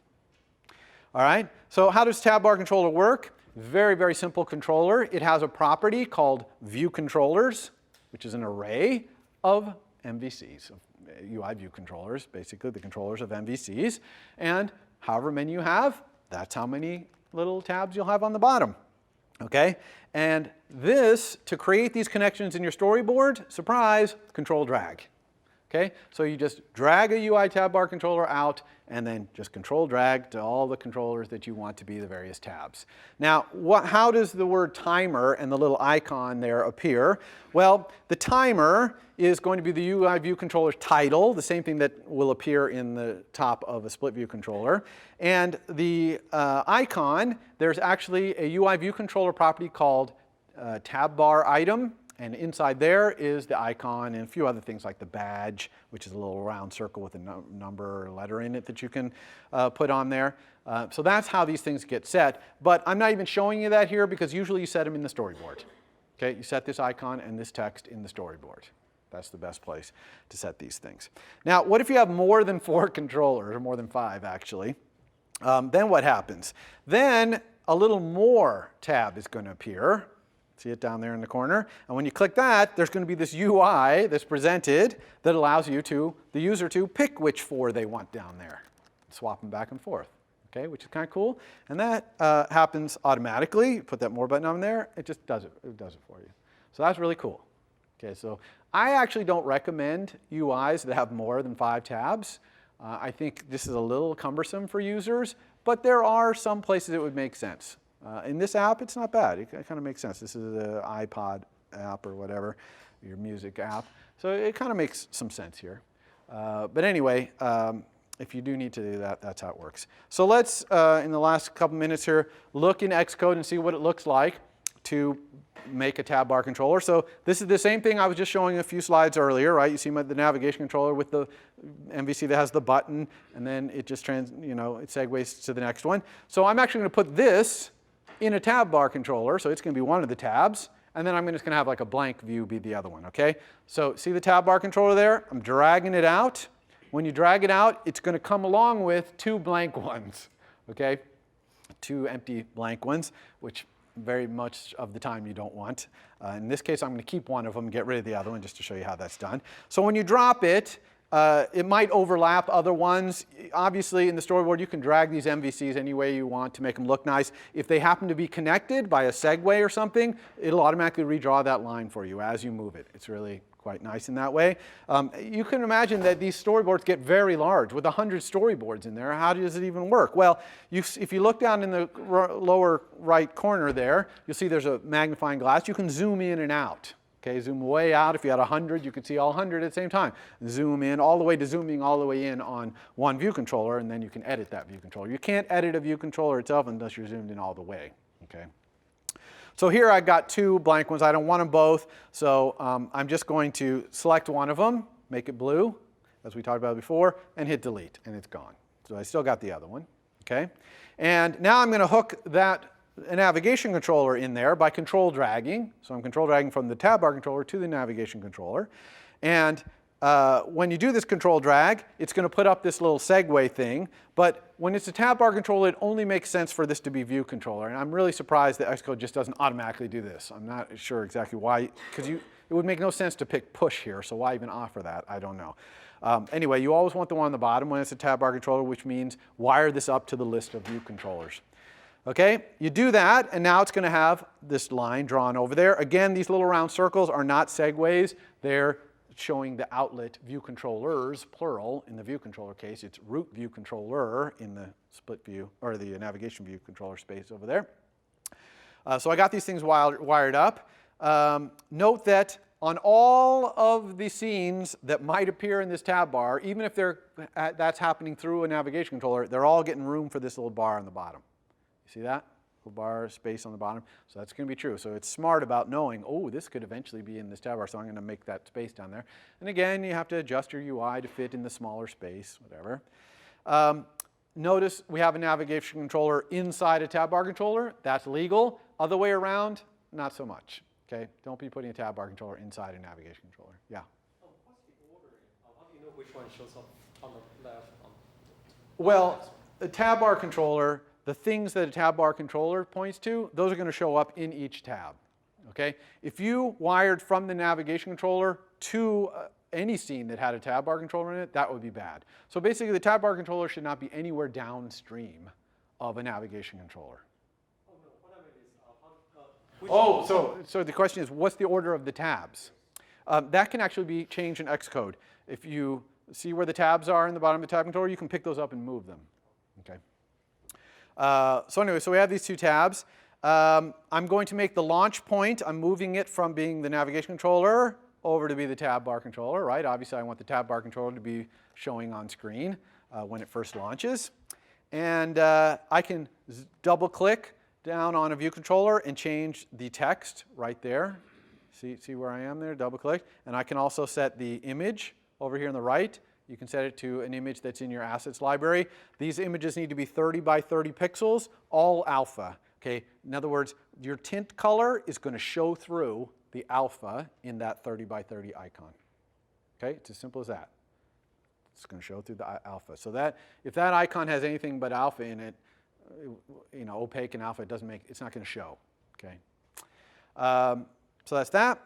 All right, so how does UITabBar controller work? Very, very simple controller. It has a property called view controllers, which is an array of MVCs, of UI view controllers, basically the controllers of MVCs. And however many you have, that's how many little tabs you'll have on the bottom. Okay, and this, to create these connections in your storyboard, surprise, control drag. Okay, so you just drag a UITabBar controller out and then just control drag to all the controllers that you want to be the various tabs. Now, how does the word timer and the little icon there appear? Well, the timer is going to be the UI view controller's title, the same thing that will appear in the top of a split view controller. And the icon, there's actually a UI view controller property called tab bar item. And inside there is the icon and a few other things like the badge, which is a little round circle with a number or letter in it that you can put on there. So that's how these things get set. But I'm not even showing you that here because usually you set them in the storyboard. Okay, you set this icon and this text in the storyboard. That's the best place to set these things. Now, what if you have more than 4 controllers, or more than 5 actually? then what happens? Then a little more tab is going to appear. See it down there in the corner? And when you click that, there's going to be this UI that's presented that allows the user to pick which 4 they want down there. Swap them back and forth, okay, which is kind of cool. And that happens automatically. You put that more button on there, it just does it. It does it for you. So that's really cool. Okay, so I actually don't recommend UIs that have more than 5 tabs. I think this is a little cumbersome for users, but there are some places it would make sense. In this app, it's not bad. It kind of makes sense. This is an iPod app or whatever, your music app. So it kind of makes some sense here. But anyway, if you do need to do that, that's how it works. So let's, in the last couple minutes here, look in Xcode and see what it looks like to make a tab bar controller. So this is the same thing I was just showing a few slides earlier, right? You see the navigation controller with the MVC that has the button, and then it just it segues to the next one. So I'm actually going to put this in a tab bar controller, so it's going to be one of the tabs, and then I'm just going to have like a blank view be the other one, okay? So see the tab bar controller there? I'm dragging it out. When you drag it out, it's going to come along with 2 blank ones, okay? 2 empty blank ones, which very much of the time you don't want. In this case, I'm going to keep one of them and get rid of the other one just to show you how that's done. So when you drop it, it might overlap other ones. Obviously, in the storyboard, you can drag these MVCs any way you want to make them look nice. If they happen to be connected by a segue or something, it'll automatically redraw that line for you as you move it. It's really quite nice in that way. You can imagine that these storyboards get very large. With 100 storyboards in there, how does it even work? Well, if you look down in the lower right corner there, you'll see there's a magnifying glass. You can zoom in and out. Okay, zoom way out. If you had 100, you could see all 100 at the same time. Zoom in all the way to zooming all the way in on one view controller, and then you can edit that view controller. You can't edit a view controller itself unless you're zoomed in all the way. Okay. So here I've got 2 blank ones. I don't want them both, so I'm just going to select one of them, make it blue, as we talked about before, and hit delete, and it's gone. So I still got the other one. Okay. And now I'm going to hook that navigation controller in there by control dragging. So I'm control dragging from the tab bar controller to the navigation controller. And when you do this control drag, it's going to put up this little segue thing. But when it's a tab bar controller, it only makes sense for this to be view controller. And I'm really surprised that Xcode just doesn't automatically do this. I'm not sure exactly why, because it would make no sense to pick push here. So why even offer that? I don't know. Anyway, you always want the one on the bottom when it's a tab bar controller, which means wire this up to the list of view controllers. Okay, you do that, and now it's going to have this line drawn over there. Again, these little round circles are not segues. They're showing the outlet view controllers, plural. In the view controller case, it's root view controller in the split view, or the navigation view controller space over there. So I got these things wired up. Note that on all of the scenes that might appear in this tab bar, even if that's happening through a navigation controller, they're all getting room for this little bar on the bottom. See that? Little bar space on the bottom. So that's going to be true. So it's smart about knowing, oh, this could eventually be in this tab bar, so I'm going to make that space down there. And again, you have to adjust your UI to fit in the smaller space, whatever. Notice we have a navigation controller inside a tab bar controller. That's legal. Other way around, not so much. Okay? Don't be putting a tab bar controller inside a navigation controller. Yeah? What's the ordering? How do you know which one shows up on the left? Well, a tab bar controller, the things that a tab bar controller points to, those are going to show up in each tab. Okay? If you wired from the navigation controller to any scene that had a tab bar controller in it, that would be bad. So basically, the tab bar controller should not be anywhere downstream of a navigation controller. Oh, no. What I mean is, So the question is, what's the order of the tabs? That can actually be changed in Xcode. If you see where the tabs are in the bottom of the tab controller, you can pick those up and move them. Okay. So anyway, so we have these 2 tabs. I'm going to make the launch point. I'm moving it from being the navigation controller over to be the tab bar controller, right? Obviously, I want the tab bar controller to be showing on screen when it first launches. And I can double-click down on a view controller and change the text right there. See where I am there? Double-click. And I can also set the image over here on the right. You can set it to an image that's in your assets library. These images need to be 30 by 30 pixels, all alpha. Okay? In other words, your tint color is going to show through the alpha in that 30 by 30 icon. Okay? It's as simple as that. It's going to show through the alpha. So that if that icon has anything but alpha in it, opaque and alpha, it's not going to show. Okay. So that's that.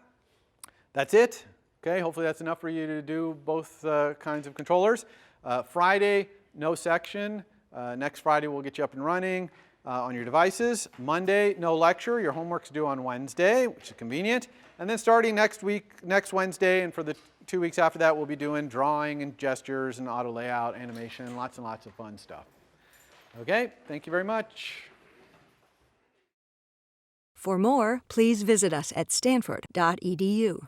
That's it. Okay. Hopefully that's enough for you to do both kinds of controllers. Friday, no section. Next Friday we'll get you up and running on your devices. Monday, no lecture. Your homework's due on Wednesday, which is convenient. And then starting next Wednesday, and for the 2 weeks after that, we'll be doing drawing and gestures and auto layout, animation, and lots of fun stuff. Okay, thank you very much. For more, please visit us at stanford.edu.